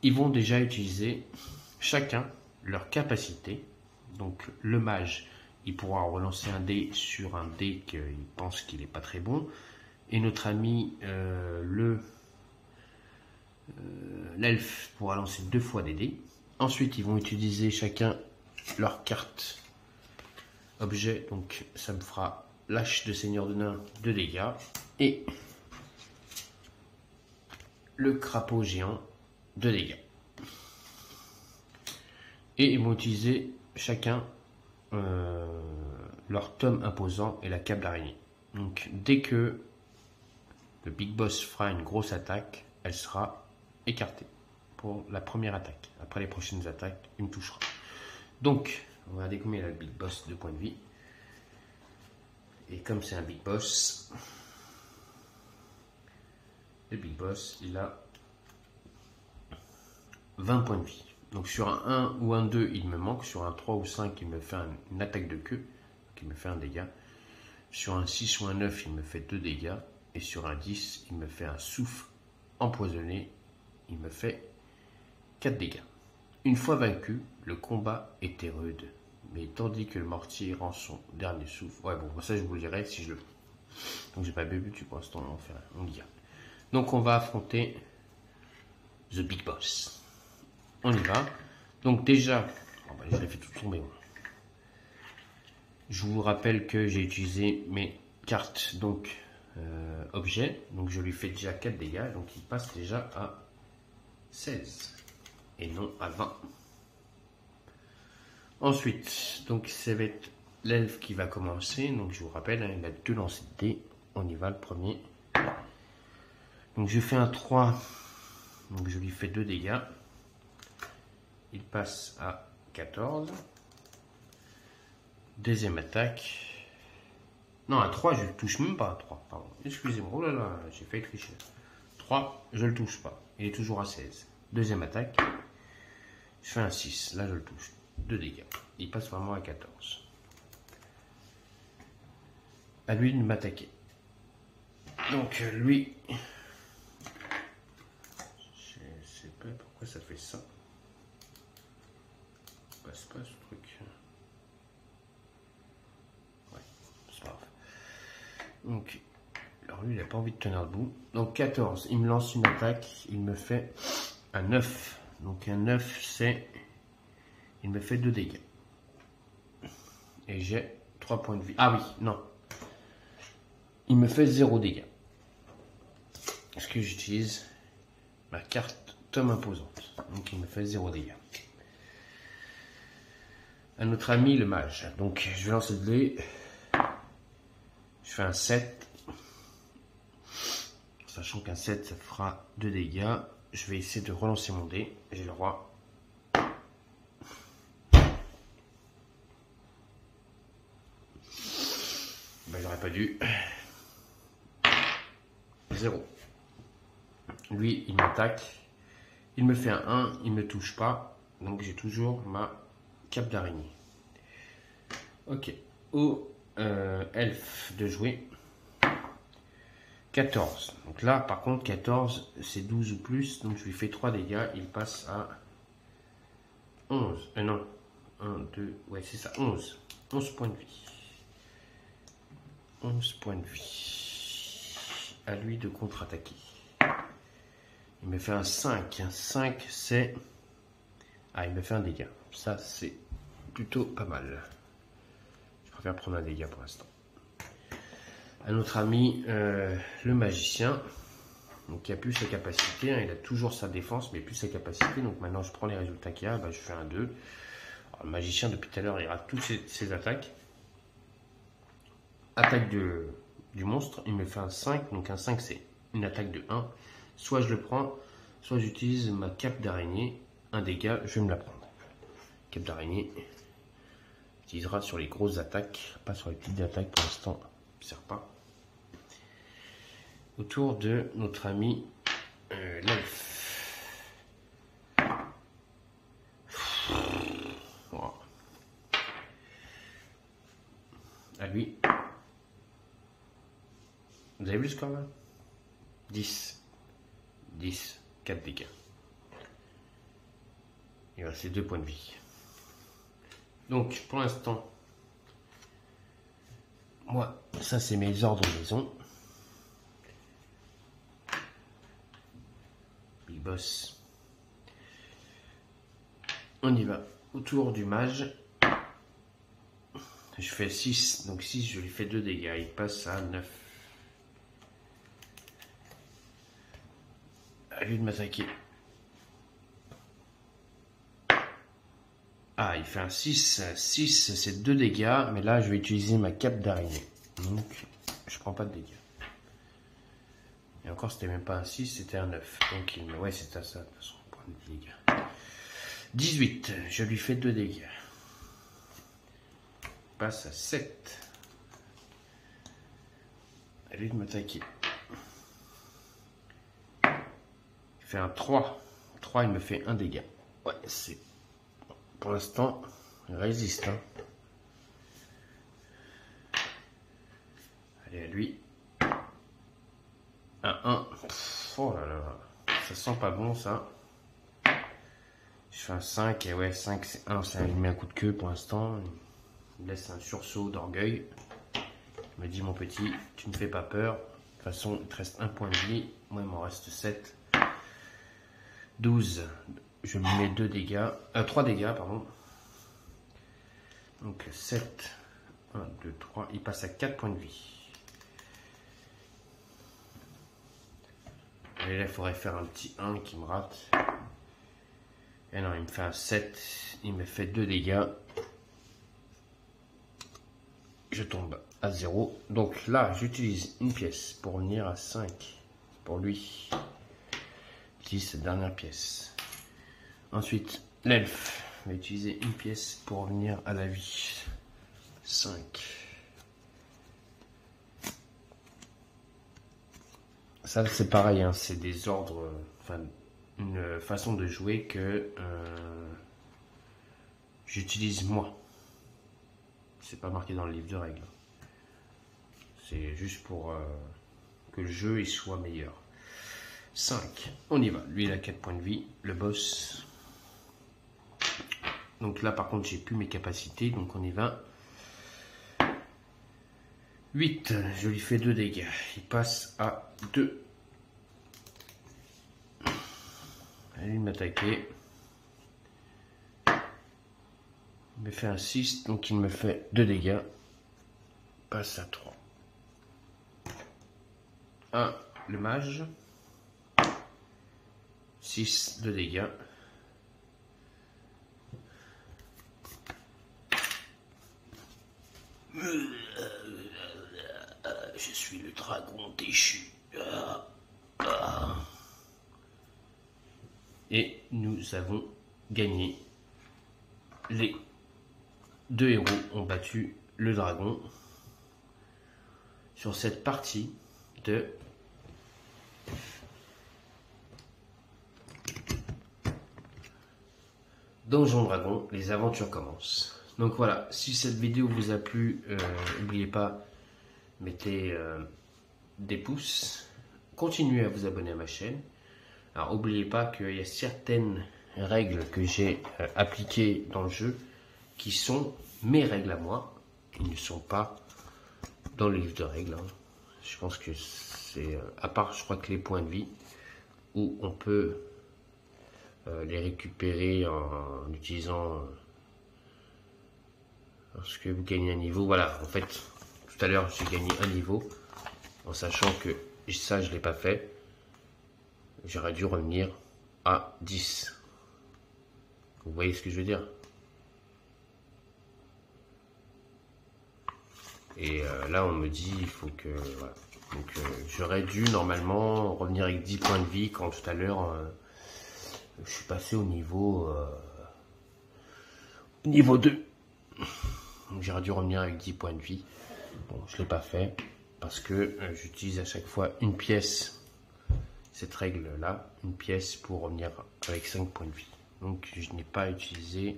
ils vont déjà utiliser chacun leur capacité. Donc le mage, il pourra relancer un dé sur un dé qu'il pense qu'il n'est pas très bon. Et notre ami l'elfe pourra lancer 2 fois des dés. Ensuite, ils vont utiliser chacun leur carte objet. Donc ça me fera l'âche de seigneur de nain 2 dégâts. Et le crapaud géant 2 dégâts. Et ils vont utiliser chacun leur tome imposant et la cape d'araignée. Donc dès que le Big Boss fera une grosse attaque, elle sera écartée pour la première attaque. Après les prochaines attaques, il me touchera. Donc, on va regarder combien il a le Big Boss de points de vie. Et comme c'est un Big Boss, le Big Boss, il a 20 points de vie. Donc sur un 1 ou un 2, il me manque. Sur un 3 ou 5, il me fait une attaque de queue, qui me fait un dégât. Sur un 6 ou un 9, il me fait 2 dégâts. Et sur un 10, il me fait un souffle empoisonné. Il me fait 4 dégâts. Une fois vaincu, le combat était rude. Mais tandis que le mortier rend son dernier souffle... Ouais, bon, ça je vous le dirai si je le... Donc j'ai pas bu pour l'instant, on y va. Donc on va affronter The Big Boss. On y va. Donc déjà... Oh bah, je l'ai fait tout tomber. Moi. Je vous rappelle que j'ai utilisé mes cartes, donc... objet, donc je lui fais déjà 4 dégâts, donc il passe déjà à 16 et non à 20. Ensuite, donc ça va être l'elfe qui va commencer, donc je vous rappelle, hein, il a 2 lancers de dés, on y va le premier. Donc je fais un 3, donc je lui fais 2 dégâts, il passe à 14. Deuxième attaque. Non, à 3, je ne le touche même pas à 3. Pardon. Excusez-moi. Oh là là, j'ai failli tricher. 3, je ne le touche pas. Il est toujours à 16. Deuxième attaque. Je fais un 6. Là, je le touche. 2 dégâts. Il passe vraiment à 14. À lui de m'attaquer. Donc, lui... Je ne sais pas pourquoi ça fait ça. Ça passe pas ce truc. Ouais, c'est pas grave. Donc, Alors lui, il n'a pas envie de tenir debout. Donc 14, il me lance une attaque, il me fait un 9. Donc un 9, c'est... Il me fait 2 dégâts. Et j'ai 3 points de vie. Ah oui, non. Il me fait 0 dégâts. Est-ce que j'utilise ma carte Tome imposante? Donc il me fait 0 dégâts. À notre ami le mage. Donc je vais lancer de dés. Je fais un 7. Sachant qu'un 7, ça fera 2 dégâts. Je vais essayer de relancer mon dé. J'ai le roi. Ben, j'aurais pas dû. 0. Lui, il m'attaque. Il me fait un 1. Il me touche pas. Donc j'ai toujours ma cape d'araignée. Ok. Au elfe de jouer. 14. Donc là, par contre, 14, c'est 12 ou plus. Donc je lui fais 3 dégâts. Il passe à 11. Non. 1, 2. Ouais, c'est ça. 11. 11 points de vie. 11 points de vie. À lui de contre-attaquer. Il me fait un 5. Un 5, c'est... Ah, il me fait un dégât. Ça, c'est plutôt pas mal. Je préfère prendre un dégât pour l'instant. À notre ami, le magicien. Donc, il a plus sa capacité. Hein, il a toujours sa défense, mais plus sa capacité. Donc, maintenant, je prends les résultats qu'il y a. Ben, je fais un 2. Alors, le magicien, depuis tout à l'heure, il rate toutes ses attaques. Attaque du monstre, il me fait un 5. Donc, un 5, c'est une attaque de 1. Soit je le prends, soit j'utilise ma cape d'araignée. Un dégât, je vais me la prendre. Cape d'araignée utilisera sur les grosses attaques, pas sur les petites attaques pour l'instant, ça ne sert pas. Autour de notre ami l'elfe. Voilà. À lui. Vous avez vu le score là? 10. 10. 4 dégâts. Il reste 2 points de vie. Donc, pour l'instant, moi, ça c'est mes ordres de maison. Big Boss. On y va. Autour du mage. Je fais 6. Donc 6, je lui fais 2 dégâts. Il passe à 9. À lui de m'attaquer. Ah, il fait un 6. 6, c'est 2 dégâts. Mais là, je vais utiliser ma cape d'araignée. Donc, je prends pas de dégâts. Et encore, c'était même pas un 6, c'était un 9. Donc, ouais, c'est à ça. De toute façon, on prend des dégâts. 18. Je lui fais 2 dégâts. Il passe à 7. À lui de m'attaquer. Il fait un 3. 3, il me fait 1 dégât. Ouais, c'est... Pour l'instant, il résiste. Hein. Allez, à lui. Un 1. Oh là là. Ça sent pas bon, ça. Je fais un 5. Et ouais, 5, c'est 1. Ça lui met un coup de queue pour l'instant. Il me laisse un sursaut d'orgueil. Il me dit, mon petit, tu ne me fais pas peur. De toute façon, il te reste 1 point de vie. Moi, il m'en reste 7. 12. Je lui mets 2 dégâts. 3 dégâts, pardon. Donc 7. 1, 2, 3. Il passe à 4 points de vie. Et là, il faudrait faire un petit 1 qui me rate. Et non, il me fait un 7. Il me fait 2 dégâts. Je tombe à 0. Donc là, j'utilise une pièce pour venir à 5. Pour lui. J'utilise cette dernière pièce. Ensuite, l'elfe va utiliser une pièce pour revenir à la vie. 5. Ça, c'est pareil, hein, c'est des ordres, enfin, une façon de jouer que j'utilise moi. C'est pas marqué dans le livre de règles. C'est juste pour que le jeu il soit meilleur. 5. On y va. Lui, il a 4 points de vie. Le boss. Donc là, par contre, j'ai plus mes capacités. Donc on y va. 8, je lui fais 2 dégâts. Il passe à 2. Allez m'attaquer. Il me fait un 6, donc il me fait 2 dégâts. Il passe à 3. 1, le mage. 6 de dégâts. Je suis le dragon déchu. Et nous avons gagné. Les 2 héros ont battu le dragon sur cette partie de Donjon Dragon, les aventures commencent. Donc voilà, si cette vidéo vous a plu, n'oubliez pas, mettez des pouces, continuez à vous abonner à ma chaîne. Alors n'oubliez pas qu'il y a certaines règles que j'ai appliquées dans le jeu qui sont mes règles à moi, qui ne sont pas dans le livre de règles. Hein. Je pense que c'est, à part je crois que les points de vie, où on peut les récupérer en utilisant lorsque vous gagnez un niveau. Voilà, en fait, tout à l'heure j'ai gagné un niveau en sachant que ça je ne l'ai pas fait. J'aurais dû revenir à 10. Vous voyez ce que je veux dire? Et là on me dit il faut que voilà. Donc j'aurais dû normalement revenir avec 10 points de vie quand tout à l'heure je suis passé au niveau 2. Donc j'aurais dû revenir avec 10 points de vie. Bon, je ne l'ai pas fait parce que j'utilise à chaque fois une pièce, cette règle là, une pièce pour revenir avec 5 points de vie. Donc je n'ai pas utilisé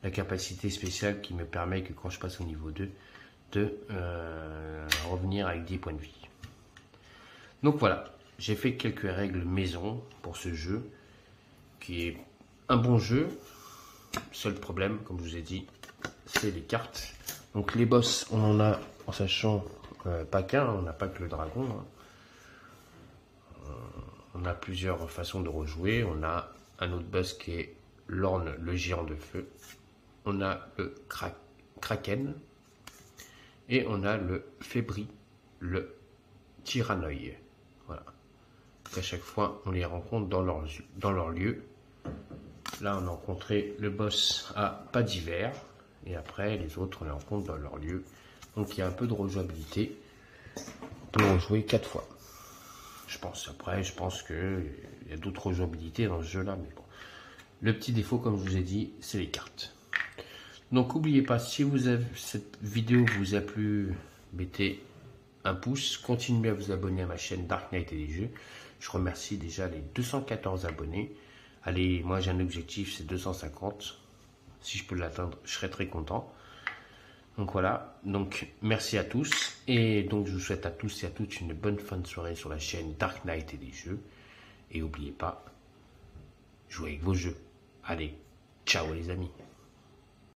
la capacité spéciale qui me permet que quand je passe au niveau 2 de revenir avec 10 points de vie. Donc voilà, j'ai fait quelques règles maison pour ce jeu qui est un bon jeu. Seul problème, comme je vous ai dit, c'est les cartes. Donc les boss, on en a, en sachant pas qu'un, on n'a pas que le dragon. Hein. On a plusieurs façons de rejouer. On a un autre boss qui est l'orne, le géant de feu. On a le kraken. Et on a le fébri, le tyrannoïde. Voilà. À chaque fois, on les rencontre dans leur lieu. Là, on a rencontré le boss à pas d'hiver. Et après, les autres, on les rencontre dans leur lieu. Donc, il y a un peu de rejouabilité. On peut rejouer 4 fois. Je pense. Après, je pense qu'il y a d'autres rejouabilités dans ce jeu-là. Mais bon. Le petit défaut, comme je vous ai dit, c'est les cartes. Donc, n'oubliez pas, si cette vidéo vous a plu, mettez un pouce. Continuez à vous abonner à ma chaîne Dark Knight et les jeux. Je remercie déjà les 214 abonnés. Allez, moi j'ai un objectif, c'est 250. Si je peux l'atteindre, je serai très content. Donc voilà, donc merci à tous. Et donc je vous souhaite à tous et à toutes une bonne fin de soirée sur la chaîne Dark Knight et les jeux. Et n'oubliez pas, jouez avec vos jeux. Allez, ciao les amis.